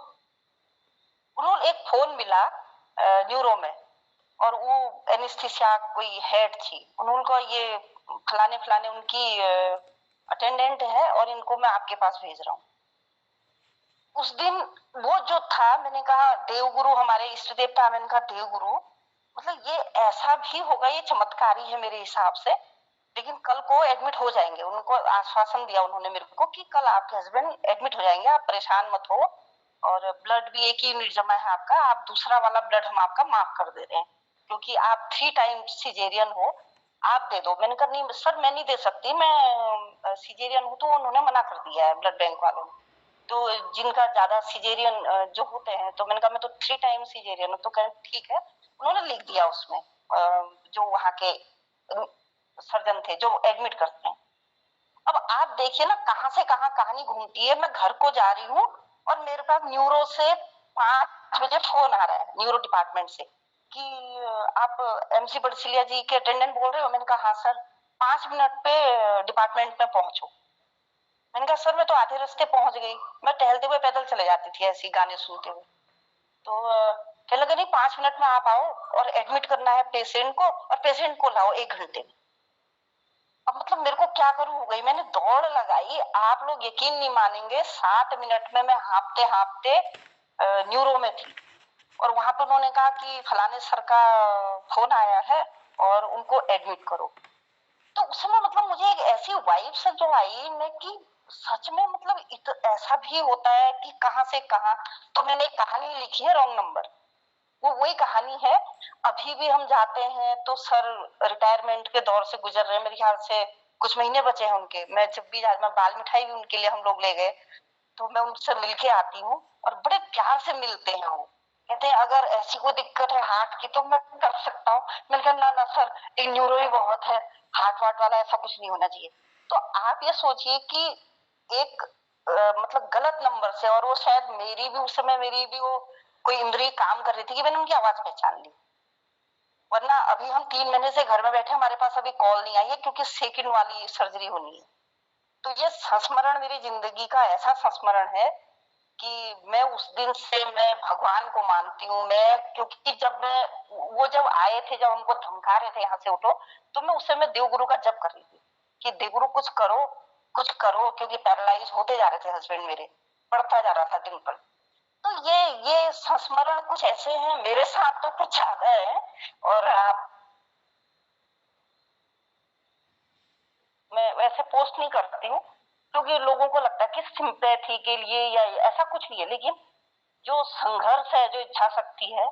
उन्होंने एक फोन मिला न्यूरो में और वो एनेस्थीसिया कोई हेड थी उन्होंने कहा ये फलाने फलाने उनकी अटेंडेंट है और इनको मैं आपके पास भेज रहा हूँ। उस दिन वो जो था मैंने कहा देवगुरु हमारे इष्ट देवता मैंने कहा देवगुरु मतलब ये ऐसा भी होगा ये चमत्कारी है मेरे हिसाब से लेकिन कल को एडमिट हो जाएंगे। उनको आश्वासन दिया उन्होंने मेरे को कि कल आपके हस्बैंड एडमिट हो जाएंगे आप परेशान मत हो और ब्लड भी एक ही यूनिट जमा है आपका आप दूसरा वाला ब्लड हम आपका माफ कर दे रहे हैं क्योंकि आप 3 टाइम्स सिजेरियन हो आप दे दो। मैंने कहा नहीं सर मैं नहीं दे सकती मैं सिजेरियन हूँ। तो उन्होंने मना कर दिया है ब्लड बैंक वालों ने तो जिनका ज्यादा सिजेरियन जो होते हैं तो मैंने कहा मैं तो 3 टाइम सिजेरियन हूँ। तो कह ठीक है उन्होंने लिख दिया उसमें जो वहां के सर्जन थे जो एडमिट करते हैं। अब आप देखिए ना कहाँ से कहाँ कहानी घूमती है। मैं घर को जा रही हूँ और मेरे पास न्यूरो से 5 बजे फोन आ रहा है न्यूरो डिपार्टमेंट से कि आप एमसी बड़सिलिया जी के अटेंडेंट बोल रहे हो। मैंने कहा हाँ सर 5 मिनट पे डिपार्टमेंट में पहुंचो। मैंने कहा सर मैं तो आधे रास्ते पहुंच गई, मैं टहलते हुए पैदल चले जाती थी ऐसे गाने सुनते हुए। तो कहने लगे नहीं 5 मिनट में आप आओ और एडमिट करना है पेशेंट को, और पेशेंट को लाओ 1 घंटे में। अब मतलब मेरे को क्या करूं हो गई, मैंने दौड़ लगाई। आप लोग यकीन नहीं मानेंगे, 7 मिनट में मैं हाँफते हाँफते न्यूरो में थी। और वहां पर उन्होंने कहा कि फलाने सर का फोन आया है और उनको एडमिट करो। तो उस समय मतलब मुझे एक ऐसी वाइब से जो आई मैं कि सच में मतलब ऐसा भी होता है कि कहां से कहां। तो मैंने एक कहानी लिखी है रॉन्ग नंबर, वो वही कहानी है। अभी भी हम जाते हैं तो सर रिटायरमेंट के दौर से गुजर रहे हैं, मेरे ख्याल से कुछ महीने बचे हैं उनके। मैं जब भी आज मैं बाल मिठाई भी उनके लिए हम लोग ले गए, तो मैं उनसे मिलके आती हूँ और बड़े प्यार से मिलते हैं। वो कहते हैं अगर ऐसी कोई दिक्कत है हार्ट की तो मैं कर सकता हूँ। मैंने कहा ना सर, एक न्यूरो ही बहुत है, हार्ट वार्ट वाला ऐसा कुछ नहीं होना चाहिए। तो आप ये सोचिए कि एक मतलब गलत नंबर से, और वो शायद मेरी भी उस समय मेरी भी वो कोई इंद्रिय काम कर रही थी कि मैंने उनकी आवाज पहचान ली। वरना अभी हम 3 महीने से घर में बैठे, हमारे पास अभी कॉल नहीं आई है क्योंकि सेकंड वाली सर्जरी होनी है। तो ये संस्मरण मेरी जिंदगी का ऐसा संस्मरण है कि मैं उस दिन से मैं भगवान को मानती हूँ। मैं क्योंकि जब वो जब आए थे, जब हमको धमका रहे थे यहाँ से उठो, तो मैं उस समय देवगुरु का जप कर रही थी कि देवगुरु कुछ करो कुछ करो, क्योंकि पैरालाइज होते जा रहे थे हस्बैंड मेरे, पड़ता जा रहा था दिन पर। तो ये संस्मरण कुछ ऐसे हैं, मेरे साथ तो कुछ ज्यादा है। और मैं वैसे पोस्ट नहीं करती हूँ क्योंकि लोगों को लगता है कि सिंपैथी के लिए या ऐसा कुछ नहीं है, लेकिन जो संघर्ष है, जो इच्छा शक्ति है,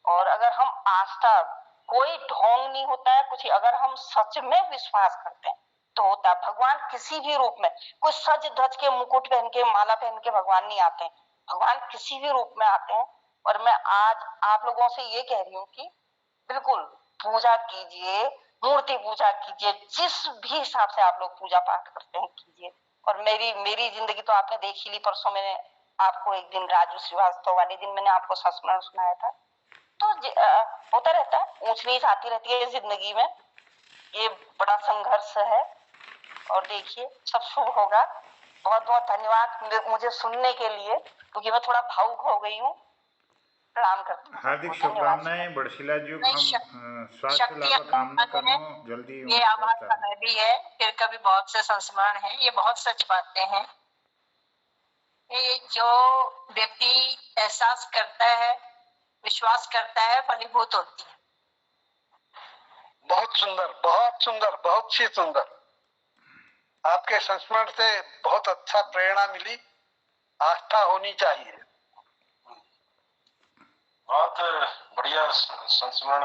और अगर हम आस्था, कोई ढोंग नहीं होता है कुछ, अगर हम सच में विश्वास करते हैं तो होता है। भगवान किसी भी रूप में, कोई सज धज के मुकुट पहन के माला पहन के भगवान नहीं आते हैं, भगवान किसी भी रूप में आते हैं। और मैं आज आप लोगों से ये कह रही हूँ कि बिल्कुल पूजा कीजिए, मूर्ति पूजा कीजिए, जिस भी हिसाब से आप लोग पूजा पाठ करते हैं कीजिए। और मेरी जिंदगी तो आपने देख ही ली। परसों मैंने आपको एक दिन राजू श्रीवास्तव वाले दिन मैंने आपको संस्मरण सुनाया था। तो होता रहता है, ऊंच नीच आती रहती है जिंदगी में, ये बड़ा संघर्ष है। और देखिए सब शुभ होगा। बहुत बहुत धन्यवाद मुझे सुनने के लिए, क्योंकि मैं थोड़ा भावुक हो गई हूँ। प्रणाम करती हूँ। हार्दिक शुभकामनाएं बड़शिला जी, हम स्वास्थ्य लाभ कामना करनो जल्दी ये आभार समय भी है, फिर कभी बहुत से संस्मरण है, ये बहुत सच बातें हैं। ये जो व्यक्ति एहसास करता है, विश्वास करता है, फलीभूत होती है। बहुत सुंदर, बहुत सुंदर, बहुत ही सुंदर। आपके संस्मरण से बहुत अच्छा प्रेरणा मिली। आस्था होनी चाहिए। बहुत बढ़िया संस्मरण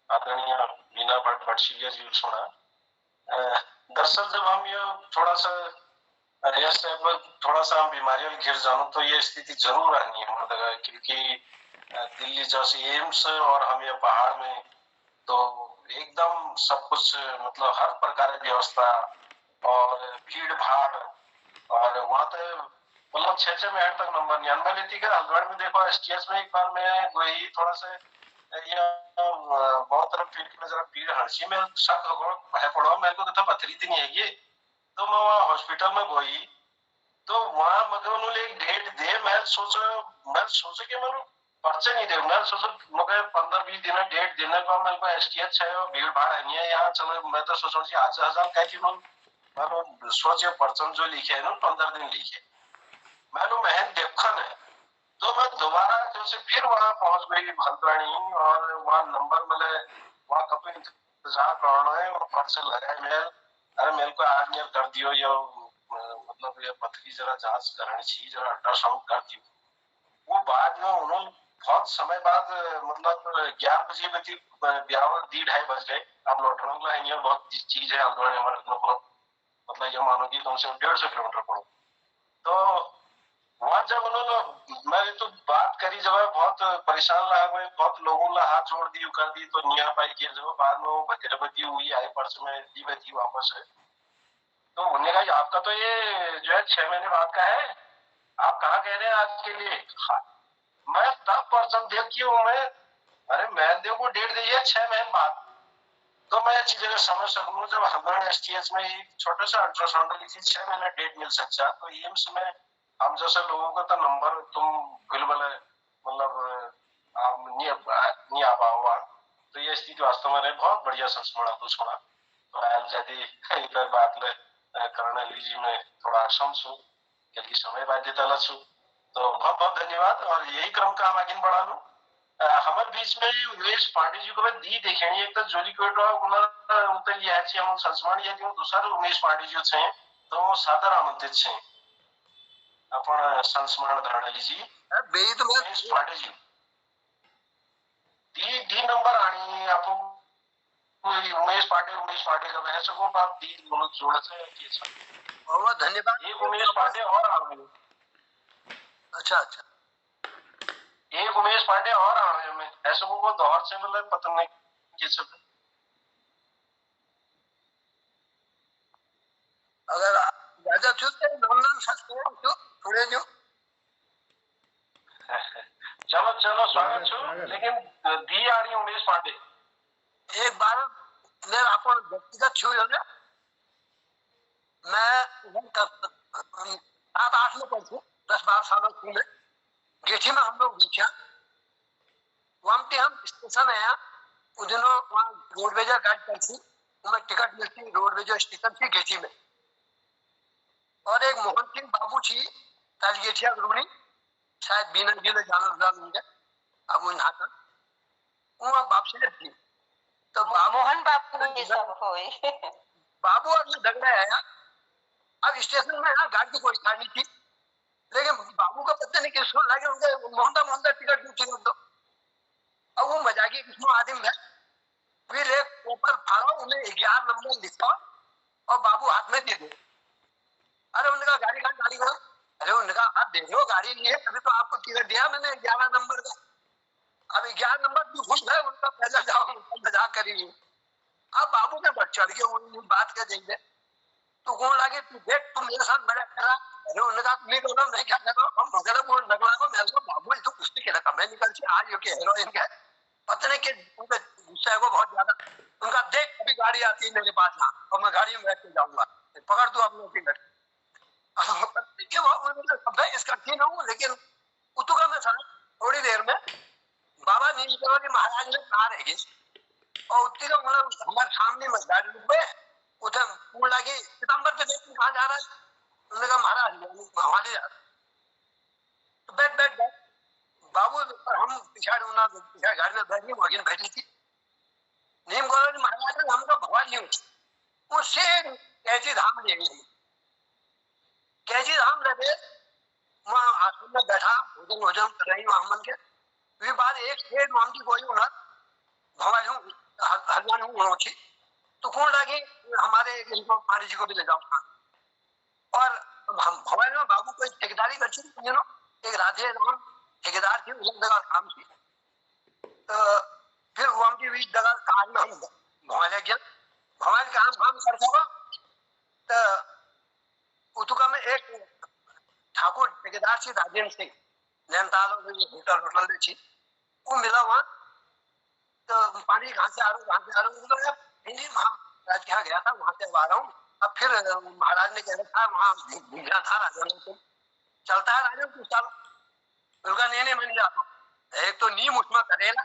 आदरणीय बीना भट्ट बड़शिलिया जी सुना। दरअसल जब हम ये थोड़ा सा हम बीमारियों में घिर जानो तो ये स्थिति जरूर आनी है मर्दगा, क्योंकि दिल्ली जैसे एम्स और हम ये पहाड़ में तो एकदम सब कुछ मतलब हर प्रकार की व्यवस्था और भीड़ भाड़, और वहां तो मतलब 6 मिनट तक नंबर 99 लेती है। हल्द्वानी में देखो एसटीएस में एक बार मैं गई थोड़ा सा ये बहुत तरफ फील्ड में जरा भीड़ हंसी में शक है पड़ो मेरे को तो पथरी थी नहीं है ये। तो मैं वहाँ हॉस्पिटल में गई तो वहां मगर उन्होंने एक डेट दे, मैं सोचा कि मैं पर्चे नहीं दे, मैं सोचा मगर 15-20 दिन डेट देने को मेरे को एसटीएच है और भीड़ भाड़ नहीं है यहाँ। चलो मैं तो सोचा जी आज कह कि सोचे पर्चन जो लिखे है ना 15 दिन लिखे मैंने देखा है। तो मैं दोबारा जैसे फिर वहां पहुंच गई हल्द्वानी और वहां नंबर मिले, वहां कब इंतजार करना है और पर्चे लगाए मेल। अरे मेल को आज मेल कर दियो ये मतलब ये पथरी जरा जांच करनी चाहिए, जरा अल्ट्रासाउंड कर दियो। वो बाद में उन्होंने बहुत समय बाद मतलब 11 बजे बची ब्याह 2:30 बज गए। अब लौटना है बहुत चीज है हल्द्वानी हमारे बहुत मतलब ये मानो कि कम से कम 150 किलोमीटर पड़ो। तो वहां जब उन्होंने मैंने तो बात करी जब बहुत परेशान रहा, मैं बहुत लोगों ने हाथ जोड़ दी कर दी तो नहीं आ पाई किया जब बाद में वो भद्रवती हुई आई पर्स में दी थी वापस है। तो उन्होंने कहा आपका तो ये जो है 6 महीने बाद का है, आप कहाँ कह रहे हैं आज के लिए। हाँ। मैं तब पर्सन देखी हूँ मैं, अरे मैं देखो डेट दी है 6 महीने बाद। तो मैं चीजें समझ सकूँ जब हमारे STH में एक छोटा सा अल्ट्रासाउंड ली थी 6 महीना डेट मिल सकता, तो एम्स में हम जैसे लोगों का तो नंबर तुम बिल्कुल मतलब आप नहीं आ पाओ। तो ये स्थिति वास्तव में बहुत बढ़िया संस्मरण तो छोड़ा तो आयल जाती इतर बात ले करण लीजी में थोड़ा आश्रम छू क्योंकि समय बाध्यता लछू। तो बहुत बहुत धन्यवाद और यही क्रम का हम आगे बढ़ा लूं। हमारे बीच में उमेश पांडे जी को दी देखेनी एक तो जोली कोट उतर याची हम संस्मरण यदि दूसरा उमेश पांडे जी छे तो सादर आमंत्रित छे अपन संस्मरण धारण लीजिए। बेई तो मैं उमेश पांडे जी डी नंबर आनी आपको उमेश पांडे का वैसे को आप दी दोनों जोड़ से बहुत धन्यवाद। एक उमेश पांडे और आ गए। अच्छा एक उमेश पांडे और आ रहे में ऐसे को दौर से मतलब पता नहीं किस अगर राजा चुते नाम सकते हो थोड़े जो चलो चलो स्वागत छो लेकिन दी आनी उमेश पांडे एक बार मैं अपन व्यक्तिगत छू ने मैं 7-8 में पढ़ू 10-12 सालों की में गेठी में हम लोग पूछा वहां पे हम स्टेशन आया उस दिनों वहाँ रोडवेज गाड़ी पर थी उन्हें टिकट मिलती रोडवेज स्टेशन थी गेठी में और एक मोहन सिंह बाबू थी तालगेठिया गुरुनी शायद बीना जिले जाना होंगे अब उन हाथ वहाँ वापसी थी तो मोहन बाबू सब होए बाबू और झगड़ा आया। अब स्टेशन में गाड़ी की कोई स्थान नहीं थी लेकिन बाबू का पता नहीं किसको लगे उनके मोहनदा टिकट टिकट दो। अब वो मजाकी किस्मों आदमी है फिर एक ऊपर फाड़ो उन्हें 11 नंबर लिखा और बाबू हाथ में दे दो। अरे उन्होंने कहा गाड़ी का अरे उन्होंने कहा आप देख लो गाड़ी नहीं है तभी तो आपको टिकट दिया मैंने 11 नंबर का। अब 11 नंबर भी खुश है उनका पैदल जाओ मजाक करेंगे। अब बाबू के बढ़ चढ़ के बात कर देंगे तो कौन लागे तू देख तुम मेरे साथ मजाक कर रहा। अरे उन्होंने कहा तुम्हें बोलो मैं क्या कर रहा हूँ हम मगला बोल नगला को मैं उसको बाबू ये तो कुश्ती के रखा मैं निकल से आज के हीरोइन का पता नहीं कि उनके गुस्सा है वो बहुत ज्यादा। उनका देख अभी गाड़ी आती है मेरे पास ना और मैं गाड़ी में बैठ के जाऊंगा पकड़ दो अपने टिकट इसका ठीक हूँ लेकिन उतुका में था थोड़ी देर में बाबा नीलकंठ महाराज ने कहा रहेगी और उत्ती का मतलब हमारे सामने में गाड़ी रुके उधर पूर्ण लगी सितंबर पे देख कहाँ जा रहा है उन्होंने कहा महाराज हमारे तो बैठ बाबू हम पिछाड़ी गाड़ी में बैठी वहीं बैठी थी नीम गोविंद महाराज ने हमको भगवान नहीं उससे कैची धाम ले गई कैची धाम लगे वहाँ आश्रम में बैठा भोजन कर रही वहां मन के वे बात एक शेर नाम की कोई उन्हें भगवान हनुमान हूँ तो कौन लगे हमारे इनको पांडे जी को भी ले जाओ और हम भवन में बाबू को ठेकेदारी करती थी एक राधे राम ठेकेदार थी उस जगह काम थी तो फिर वो हम की बीच जगह कार में हम भवन गया भवन काम करता हुआ तो उतुका में एक ठाकुर ठेकेदार थी राजेंद्र सिंह नैनताल होटल में थी वो मिला वहां तो पानी कहाँ से आ रहा हूँ हिंदी महाराज के यहाँ गया था वहां से आ रहा हूँ। अब फिर महाराज ने कह रखा वहां भूखा था राजा ने चलता है राजा कुछ साल उनका नहीं मैं नहीं जाता एक तो नीम उसमें करेगा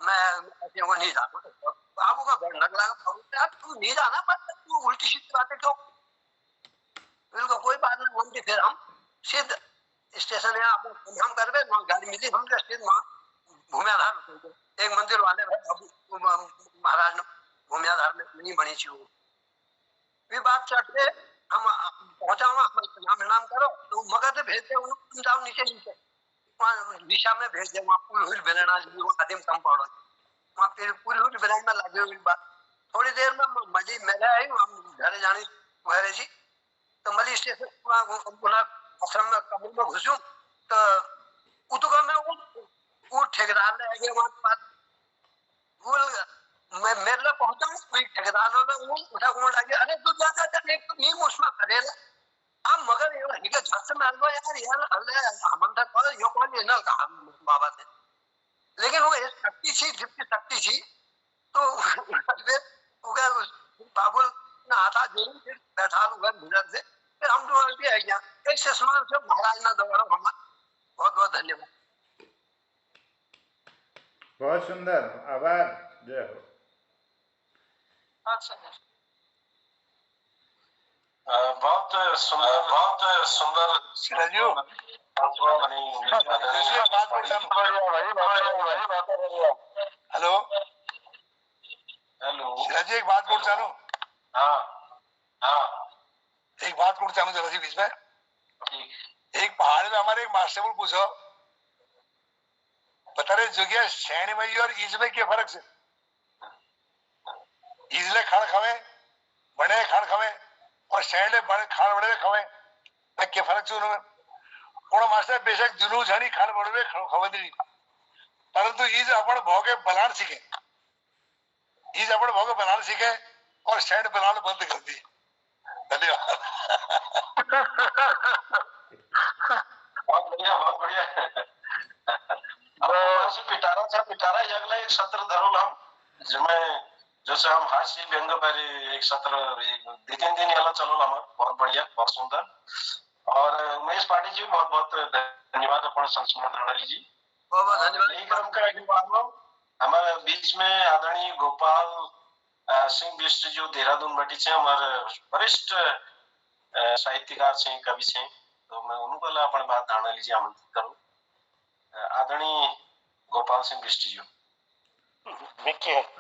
मैं ऐसे वो नहीं जाता बाबू का घर लग रहा तू नहीं जाना पर तू उल्टी सीधी बातें क्यों बिल्कुल कोई बात नहीं बोलते फिर हम सीध स्टेशन है आप हम कर रहे वहाँ गाड़ी मिली हम सीध वहाँ भूमियाधार एक मंदिर वाले बाबू महाराज ने भूमियाधार में नहीं बनी थी वो बात चढ़ते हम पहुंचा हुआ नाम करो तो मगध भेजते तुम जाओ नीचे वहाँ दिशा में भेज दे वहाँ पुल हुई बेलना आदिम कंपाउंड वहाँ फिर पुल हुई बेलन में लगे हुई बात थोड़ी देर में मजी मेले आई हम घर जाने वगैरह जी तो मली स्टेशन आश्रम में कमरे में घुसूं तो उतुका में वो ठेकेदार ने आगे वहाँ पास मैं मेरे लिए पहुंचा हूँ कोई ठेकेदार ने वो उठा घूम लगे अरे तू जाता एक तो नहीं उसमें करेला अब मगर ये हिके झट से मार गो यार अल्लाह हम तक पर यो कौन ये ना कहा बाबा ने लेकिन वो एक शक्ति थी जितनी शक्ति थी तो बाबुल ना आता जरूर फिर बैठा लूंगा भीतर से फिर हम लोग भी है क्या एक ससमान से महाराज ना दोबारा हम बहुत बहुत धन्यवाद। बहुत सुंदर, आभार, जय हो। बहुत सुंदर सिराजू हेलो हेलो सिराजी एक बात बोल चालू हाँ हाँ एक बात बोल चालू जरा सी बीच में ठीक एक पहाड़ में हमारे एक मास्टर पूछो बता रहे जोगिया शैणी में और ईज में क्या फर्क से ईजले खाड़ खावे बड़े खाड़ खावे और शैणे बड़े खाड़ बड़े खावे मैं क्या फर्क से उन्होंने उन्होंने मास्टर बेशक जुनू झानी खाड़ बड़े खवे दी परंतु ईज अपन भोगे बलान सीखे ईज अपन भोगे बलान सीखे और शैण बलान बंद कर दी। धन्यवाद। बहुत बढ़िया बहुत बढ़िया। पिटारा था पिटारा अगला एक सत्र धरुल हम जिसमें जैसे हम हास्य व्यंग पर एक सत्र एक 2-3 दिन याला चलो हमार बहुत बढ़िया बहुत सुंदर और उमेश पाटिल जी बहुत बहुत धन्यवाद अपन संस्मरण धड़ाली जी बहुत बहुत धन्यवाद। यही क्रम का अगला हमारे बीच में आदरणीय गोपाल सिंह बिष्ट जो देहरादून बैठी से हमारे वरिष्ठ साहित्यकार से कवि से तो मैं उनको अपन बात धारणा लीजिए आमंत्रित करूं आदरणीय गोपाल सिंह बिष्ट जी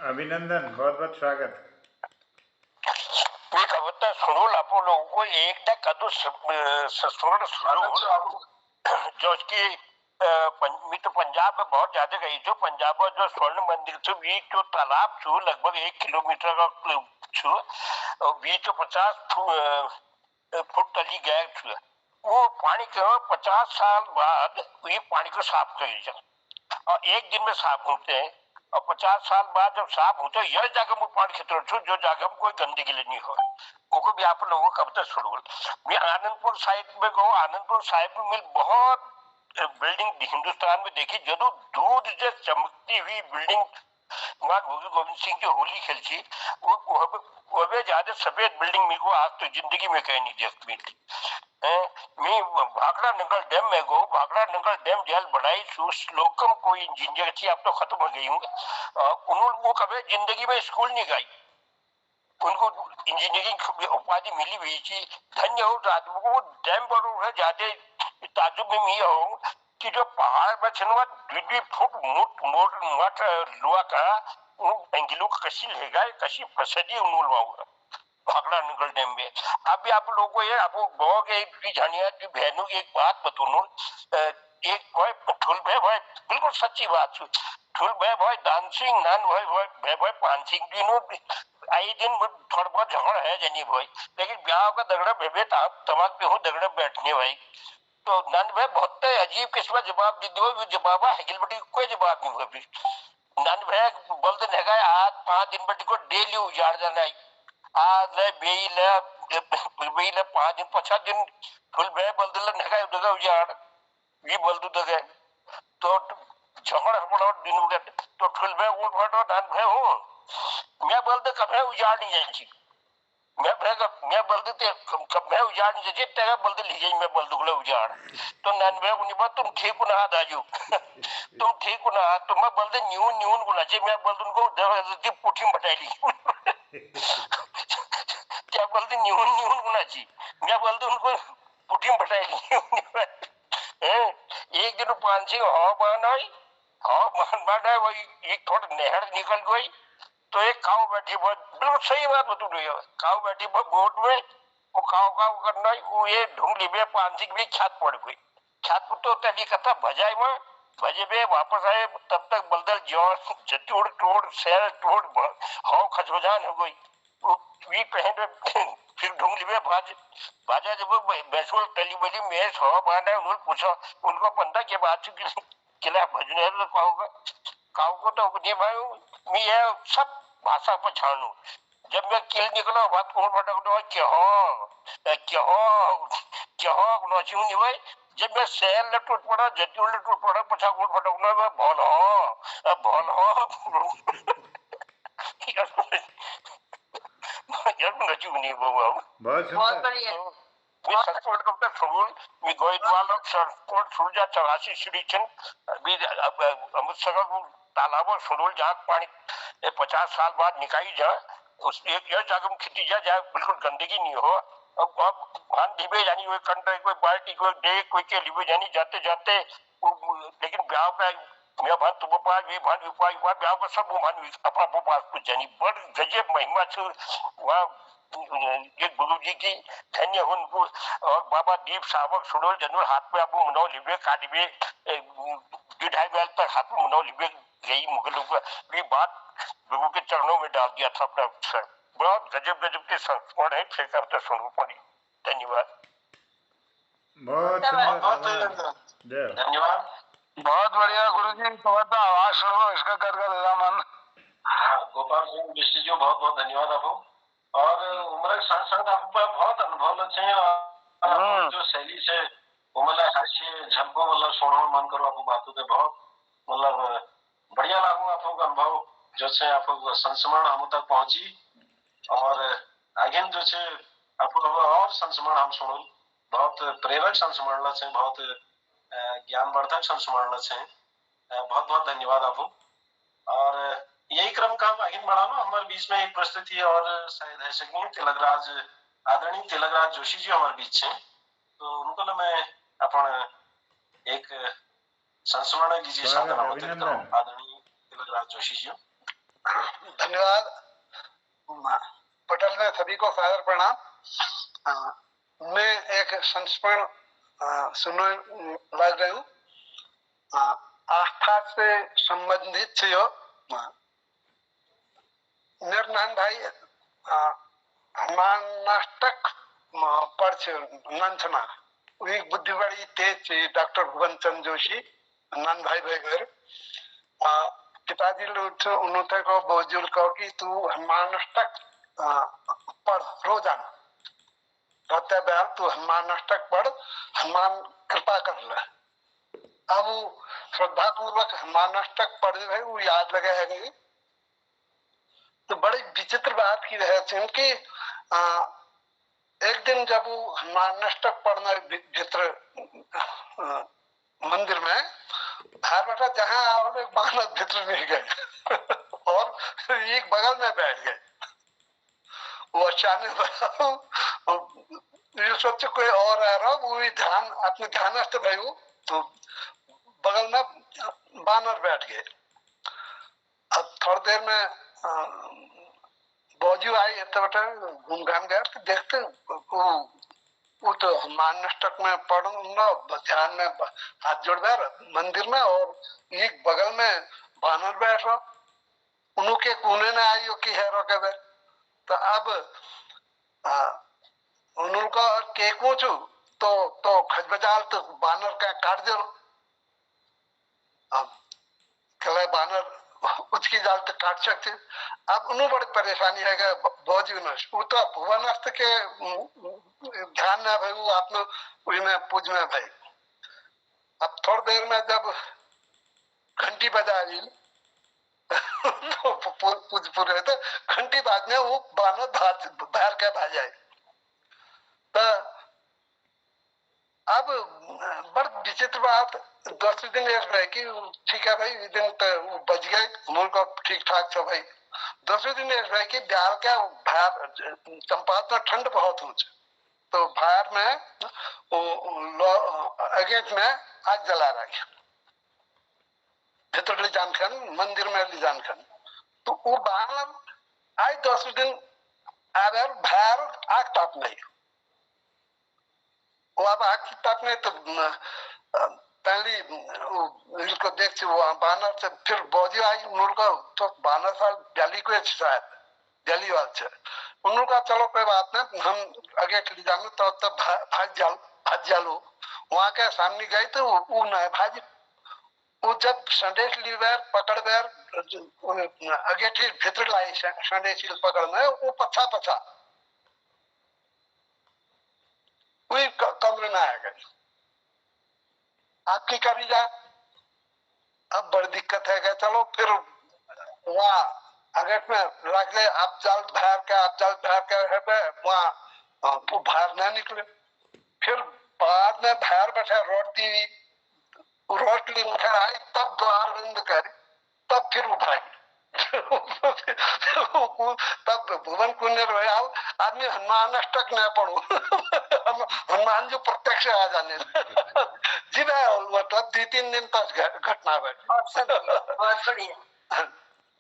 अभिनंदन, बहुत बहुत स्वागत। मी कविता सुनूल आपण लोगों को एक ना कदू सस्वर्ण सुनूल जो कि मी तो पंजाब में बहुत ज्यादा गई थी पंजाब में जो स्वर्ण मंदिर थे भी जो तालाब छू लगभग 1 किलोमीटर का छू और 20-50 फुट तली गए छू वो पानी के 50 साल बाद ये पानी को साफ कर और एक दिन में साफ होते हैं और 50 साल बाद जब साफ होते हैं यह जगह में पानी खतरा छू जो जगह में कोई गंदगी नहीं हो वो भी आप लोगों का बता सुनूल मैं आनंदपुर साहिब में गो आनंदपुर साहिब में बहुत बिल्डिंग हिंदुस्तान में देखी जरूर दूध से चमकती हुई बिल्डिंग वहां गुरु गोविंद सिंह की होली खेलती वो ज्यादा सफेद बिल्डिंग मेरे को आज तो जिंदगी में कहीं नहीं देखती मैं भाखड़ा नंगल डैम में गो भाखड़ा नंगल डैम जेल बढ़ाई श्लोकम कोई इंजीनियर थी अब तो खत्म हो गई हूँ उन्होंने वो कभी जिंदगी में स्कूल नहीं गई उनको इंजीनियरिंग उपाधि मिली हुई थी धन्य हो वो डैम बड़ो है ज्यादा ताजुब में मैं हूँ कि जो पहाड़ में छनवा 2 फुट मोट लुआ का एंगिलो कशी लेगा कशी फसदी उन्होंने भाखड़ा नंगल डैम में अभी आप लोगों को ये आपको बहुत एक जानिया की बहनों की एक बात बताऊं एक भाई ठुल भाई बिल्कुल सच्ची बात ठुल भाई दान सिंह नान भाई पान सिंह दिनों आई दिन थोड़ा बहुत झगड़ा है जनी भाई लेकिन ब्याह का दगड़ा भेबे तमाक पे हो दगड़ा बैठने भाई तो नंद भाई बहुत अजीब किस्म जवाब दी दो जवाब है गिलबटी कोई जवाब नहीं हुआ भी नंद भाई बोलते नहीं आज 5 दिन बटी को डेली उजाड़ जाना आज ले बेइले 5 दिन 5 दिन फुल भाई बोलते नहीं उधर उजाड़ ये बोल दो दगे तो झगड़ा बड़ा दिन हो गया तो फुल भाई उठ फटो नंद भाई हूँ मैं बोलते कभी उजाड़ नहीं जाएगी मैं बोल देते कब मैं उजाड़ नहीं जाए तेरा बोलते लीजिए मैं बोल दूंगा उजाड़ तो नन भाई उन्हीं बात तुम ठीक ना दाजू तुम ठीक ना तो मैं बोलते न्यून न्यून गुना चाहिए मैं बोल दूंगा दरवाजे पुठी बटाई ली क्या बोलते न्यून न्यून गुना चाहिए मैं बोल दूं उनको पुठी बटाई ली एक दिन 5 हाँ बान आई हाँ बान वही एक थोड़ा नहर निकल गई तो एक काऊ बैठी बहुत बिल्कुल सही बात बता रही है काऊ बैठी बोट में वो काऊ काऊ करना वो ये ढूंढली में 5 भी छत पड़ गई छत पर तो तली कथा भजाई में भजे में वापस आए तब तक बलदल जोर जटोड़ टोड़ सैल टोड़ हाउ खचोजान हो गई वो भी पहन फिर ढूंढली में भाजा जब बैसोल तली बली में सौ बांधा उन्होंने पूछा उनको पंदा के बाद किला भजने तो कहूँगा काऊ को तो नहीं भाई मैं ये सब भाषा पर छानू जब मैं किल निकला बात कौन भटक क्या हो नोची नहीं भाई जब मैं सैल ने टूट पड़ा जट्टू ने टूट पड़ा पछा कौन भटक ना मैं बोल हो जन्म नचूनी बहु बहुत बहुत सुंदर। बढ़िया। मी संस्कृत कविता सोडून मी गोविंदवाल संस्कृत सुरजा 84 श्रीचन भी अमृत सगळ तालाबों सोडून जहाँ पानी 50 साल बाद निकाई जा उस एक यह जगह में खेती जा जहाँ बिल्कुल गंदगी नहीं हो। अब भान दिबे यानी कोई कंट्री कोई बाल्टी कोई डे कोई के लिबे यानी जाते जाते लेकिन ब्याह का मैं भान तुम पास भी भान उपाय हुआ ब्याह का सब भान अपना पास कुछ जानी बड़ गजब महिमा छ वहाँ एक गुरु जी की धन्य हो उनको और बाबा दीप सावक सुडोल जनरल हाथ में अब मनाओ लिबे काटिबे 2.5 बैल तक हाथ में मनाओ लिबे यही मुगलों का ये बात लोगों के चरणों में डाल दिया था अपना सर। बहुत गजब गजब के संस्मरण है फिर करते सुनो पड़ी। धन्यवाद। बहुत सुंदर। जय हो। धन्यवाद। बहुत बढ़िया गुरुजी, तुम्हारा आवाज सुनो इसका कर दिला मन। गोपाल सिंह बिष्ट जी बहुत बहुत धन्यवाद आपको। और उम्र के साथ साथ आपको बहुत अनुभव अच्छे हैं और जो शैली से मतलब हास्य झलको मतलब सोना मन करो आपको बातों से बहुत मतलब बढ़िया लागू आपको अनुभव जो से आपको संस्मरण हम तक पहुंची और आगे जो से आपको और संस्मरण हम सुनो बहुत प्रेरक संस्मरण से बहुत ज्ञानवर्धक संस्मरण से बहुत बहुत धन्यवाद आपको। और यही क्रम का हम आगे बढ़ाना हमारे बीच में एक प्रस्तुति और शायद है सकें तिलकराज आदरणीय तिलकराज जोशी जी हमारे बीच हैं तो उनको मैं अपन एक संस्मरण लीजिए साधन आदरणीय तिलकराज जोशी जी। धन्यवाद। पटेल में सभी को सादर प्रणाम। मैं एक संस्मरण सुनने लग रही हूँ आस्था से संबंधित से हो। मेरे नान भाई नास्टक पर्च नंचना एक बुद्धि बड़ी तेज डॉक्टर भुवन चंद जोशी नान भाई घर पिताजी उन्होंने को बोजुल कहो कि तू हनुमानष्टक पढ़ रोजाना रहते बैल तू हनुमानष्टक पढ़ हनुमान कृपा कर ले। अब वो श्रद्धा पूर्वक हनुमानष्टक पढ़ रहे वो याद लगे है तो बड़ी विचित्र बात की रहे थे कि एक दिन जब वो हनुमानष्टक पढ़ना भीतर मंदिर में बाहर बैठा जहाँ आओ एक बानर भीतर नहीं गए और एक बगल में बैठ गए। वो अचानक ये सोचे कोई और आ रहा वो भी ध्यान अपने ध्यानस्थ भाई वो तो बगल में बानर बैठ गए। अब थोड़ी देर में बौजू आई तो बेटा घूम घाम गया तो देखते वो तो हनुमानष्टक में पढ़ना ध्यान में हाथ जोड़ बैठ मंदिर में और एक बगल में बानर बैठ रहा उनके कोने में आई हो कि है रोके बैठ तो अब उनका के पूछू तो खजबजाल तो बानर का काट दो। अब कल बानर उसकी जाल तो काट सकते अब उन्हें बड़ी परेशानी है वो तो भुवनस्थ के ध्यान में भाई वो आपने पूज में भाई। अब थोड़ी देर में जब घंटी बजा रही तो पूरे तो घंटी बाजने वो बानर बाहर के भाग जाए। तो अब बड़ विचित्र बात दूसरे दिन रहे कि ठीक है भाई दिन तो वो बच गए मुल्क ठीक ठाक था भाई। दूसरे दिन रहे कि बिहार का बाहर चंपात में ठंड बहुत हो तो बाहर में अगेट में आग जला रहा भीतर ले जानखन मंदिर में ले जानखन तो वो बाहर आज दूसरे दिन आगर बाहर आग ताप नहीं वो अब आग ताप नहीं तो पहली इनको देखती वो बानर से फिर बौजी आई उनका तो बानर साल दिल्ली को शायद दिल्ली वाल से उनका चलो कोई बात नहीं हम आगे चली जाएंगे तो तब भाग जालो वहां के सामने गई तो वो न भाजी वो जब संदेश लीवर पकड़ बैर आगे ठीक भीतर लाई संदेश पकड़ना वो पछा पछा वही कमरे में आ गए। आपकी करी जा अब बड़ी दिक्कत है चलो फिर वहाँ अगर में लागले आप जल भर के वहाँ वो बाहर ना निकले। फिर बाद में बाहर बैठा रोटली खाई, तब द्वार बंद करे, तब फिर उठाई। तब भुवन कुंजर रोयाल आदमी हनुमान अष्टक न पढ़ू। हनुमान जो प्रत्यक्ष आ जाने जी मतलब 2-3 दिन तक घटना है। बहुत बढ़िया,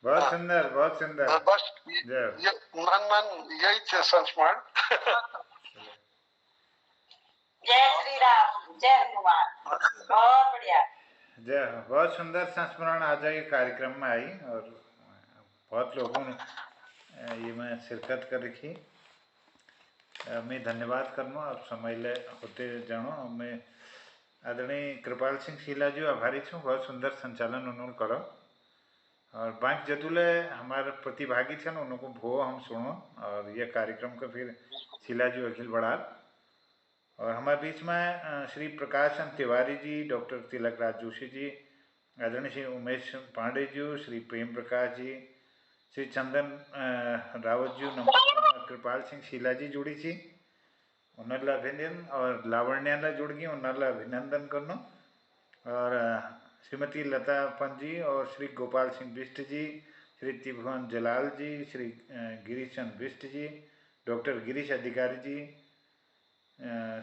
बहुत सुंदर, बहुत सुंदर। बस ये मन यही थे संस्मरण। जय श्री राम, जय हनुमान, बहुत बढ़िया। जय हो। बहुत सुंदर संस्मरण आज ये कार्यक्रम में आई और बहुत लोगों ने ये में शिरकत कर रखी। मैं धन्यवाद करना आप समय ले होते जानो। मैं आदरणीय कृपाल सिंह शीला जी आभारी छूँ, बहुत सुंदर संचालन उन्होंने करो। और बाकी जदुले हमारे प्रतिभागी थे उनको भो हम सुनो और ये कार्यक्रम का फिर शीला जी अखिल बड़ाल। और हमारे बीच में श्री प्रकाश चंद तिवारी जी, डॉक्टर तिलक राज जोशी जी, आदरणीय श्री उमेश पांडे जी, श्री प्रेम प्रकाश जी, श्री चंदन रावत जी, नमस्कार कृपाल सिंह शीला जी जुड़ी थी उन्होंने अभिनंदन और लावण्या जुड़ गई उन्होंने अभिनंदन करना। और श्रीमती लता पंत जी और श्री गोपाल सिंह बिष्ट जी, श्री त्रिभुवन जलाल जी, श्री गिरीश चंद बिष्ट जी, डॉक्टर गिरीश अधिकारी जी,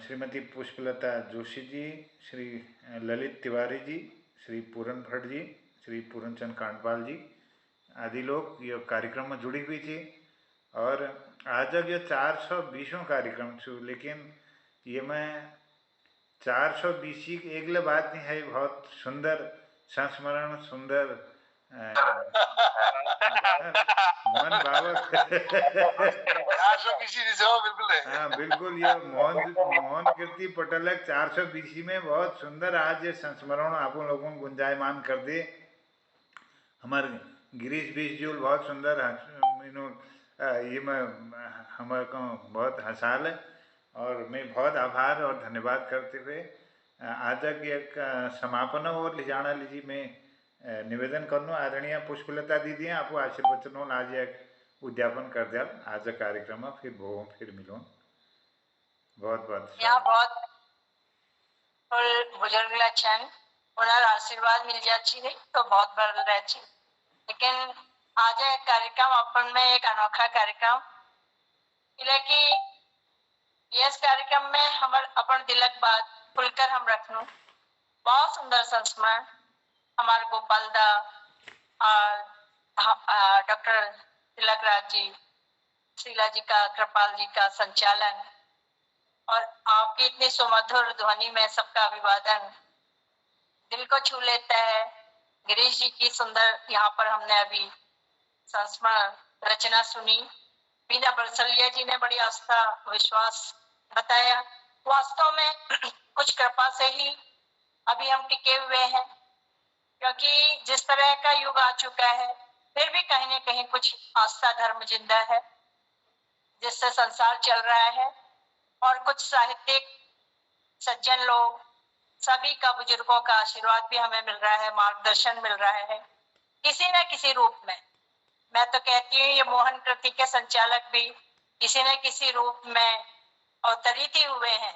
श्रीमती पुष्पलता जोशी जी, श्री ललित तिवारी जी, श्री पूरन भट्ट जी, श्री पूरनचंद कांडपाल जी आदि लोग ये कार्यक्रम में जुड़ी हुई थी। और आज अब ये 420वां कार्यक्रम छू, लेकिन ये मैं 420 की एकले बात नहीं है, बहुत सुंदर संस्मरण, सुंदर मन भावक। 420 बिल्कुल है। हाँ बिल्कुल, ये मोहन कीर्ति पटलक 420 में बहुत सुंदर आज ये संस्मरण आप लोगों को गुंजायमान कर दे। हमारे गिरीश बीस जी बहुत सुंदर ये मैं हमारे को बहुत हंसाल है और मैं बहुत आभार और धन्यवाद करते हुए आज एक समापन और ले जाना लीजिए मैं निवेदन करना। आदरणीय पुष्पलता दीदी आपको आशीर्वचनों आज एक उद्यापन कर दिया आज कार्यक्रम में फिर मिलो। बहुत बहुत यहाँ बहुत बुजुर्ग छन उन्हें आशीर्वाद मिल जाती है तो बहुत बड़ा रहती। लेकिन आज एक कार्यक्रम अपन में एक अनोखा कार्यक्रम कि इस कार्यक्रम में हम अपन दिलक बात खुलकर हम रखनू। बहुत सुंदर संस्मरण हमारे गोपाल दा और डॉक्टर तिलक राज जी, शीला जी का, कृपाल जी का संचालन और आपकी इतनी सुमधुर ध्वनि में सबका अभिवादन दिल को छू लेता है। गिरीश जी की सुंदर यहाँ पर हमने अभी संस्मरण रचना सुनी। बीना बरसलिया जी ने बड़ी आस्था विश्वास बताया। वास्तव में कुछ कृपा से ही अभी हम टिके हुए हैं, क्योंकि जिस तरह का युग आ चुका है फिर भी कहीं न कहीं कुछ आस्था धर्म जिंदा है जिससे संसार चल रहा है। और कुछ साहित्यिक सज्जन लोग सभी का, बुजुर्गों का आशीर्वाद भी हमें मिल रहा है, मार्गदर्शन मिल रहा है किसी न किसी रूप में। मैं तो कहती हूँ ये मोहन कृति के संचालक भी किसी न किसी रूप में अवतरित ही हुए हैं,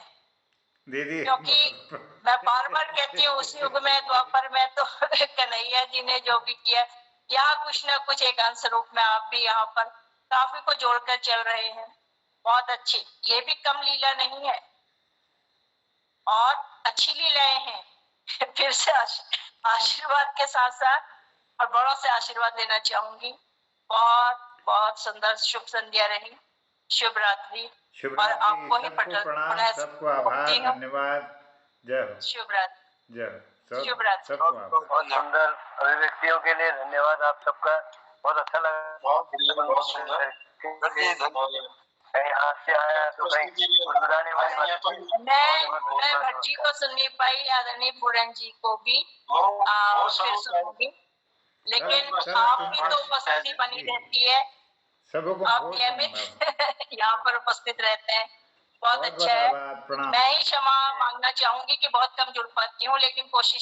क्योंकि मैं बार बार कहती हूँ उस युग में द्वापर में तो कन्हैया जी ने जो भी किया, यहाँ कुछ न कुछ एक अंश रूप में आप भी यहाँ पर काफी को जोड़कर चल रहे हैं। बहुत अच्छी, ये भी कम लीला नहीं है और अच्छी लीलाएं हैं। फिर से आशीर्वाद के साथ साथ और बड़ों से आशीर्वाद लेना चाहूंगी। बहुत बहुत सुंदर शुभ संध्या रही, शुभ रात्रि। और आपको ही प्रणाम, सबको आभार, धन्यवाद, जय हो, शुभ रात्रि, जय हो, शुभ रात्रि। बहुत सुंदर अभिव्यक्तियों के लिए धन्यवाद आप सबका, बहुत अच्छा लगा। बहुत बढ़िया, बहुत सुंदर। कहीं हाथ से आया तो कहीं गुनगुनाने वाली बात। मैं भट्ट जी को सुन नहीं पाई, आदरणीय पूरन जी को भी फिर सुनूंगी, लेकिन आपकी तो उपस्थिति बनी रहती है, आप नियमित यहाँ पर उपस्थित रहते हैं, बहुत अच्छा है। मैं ही क्षमा मांगना चाहूंगी कि बहुत कम जुड़ पाती हूँ, लेकिन कोशिश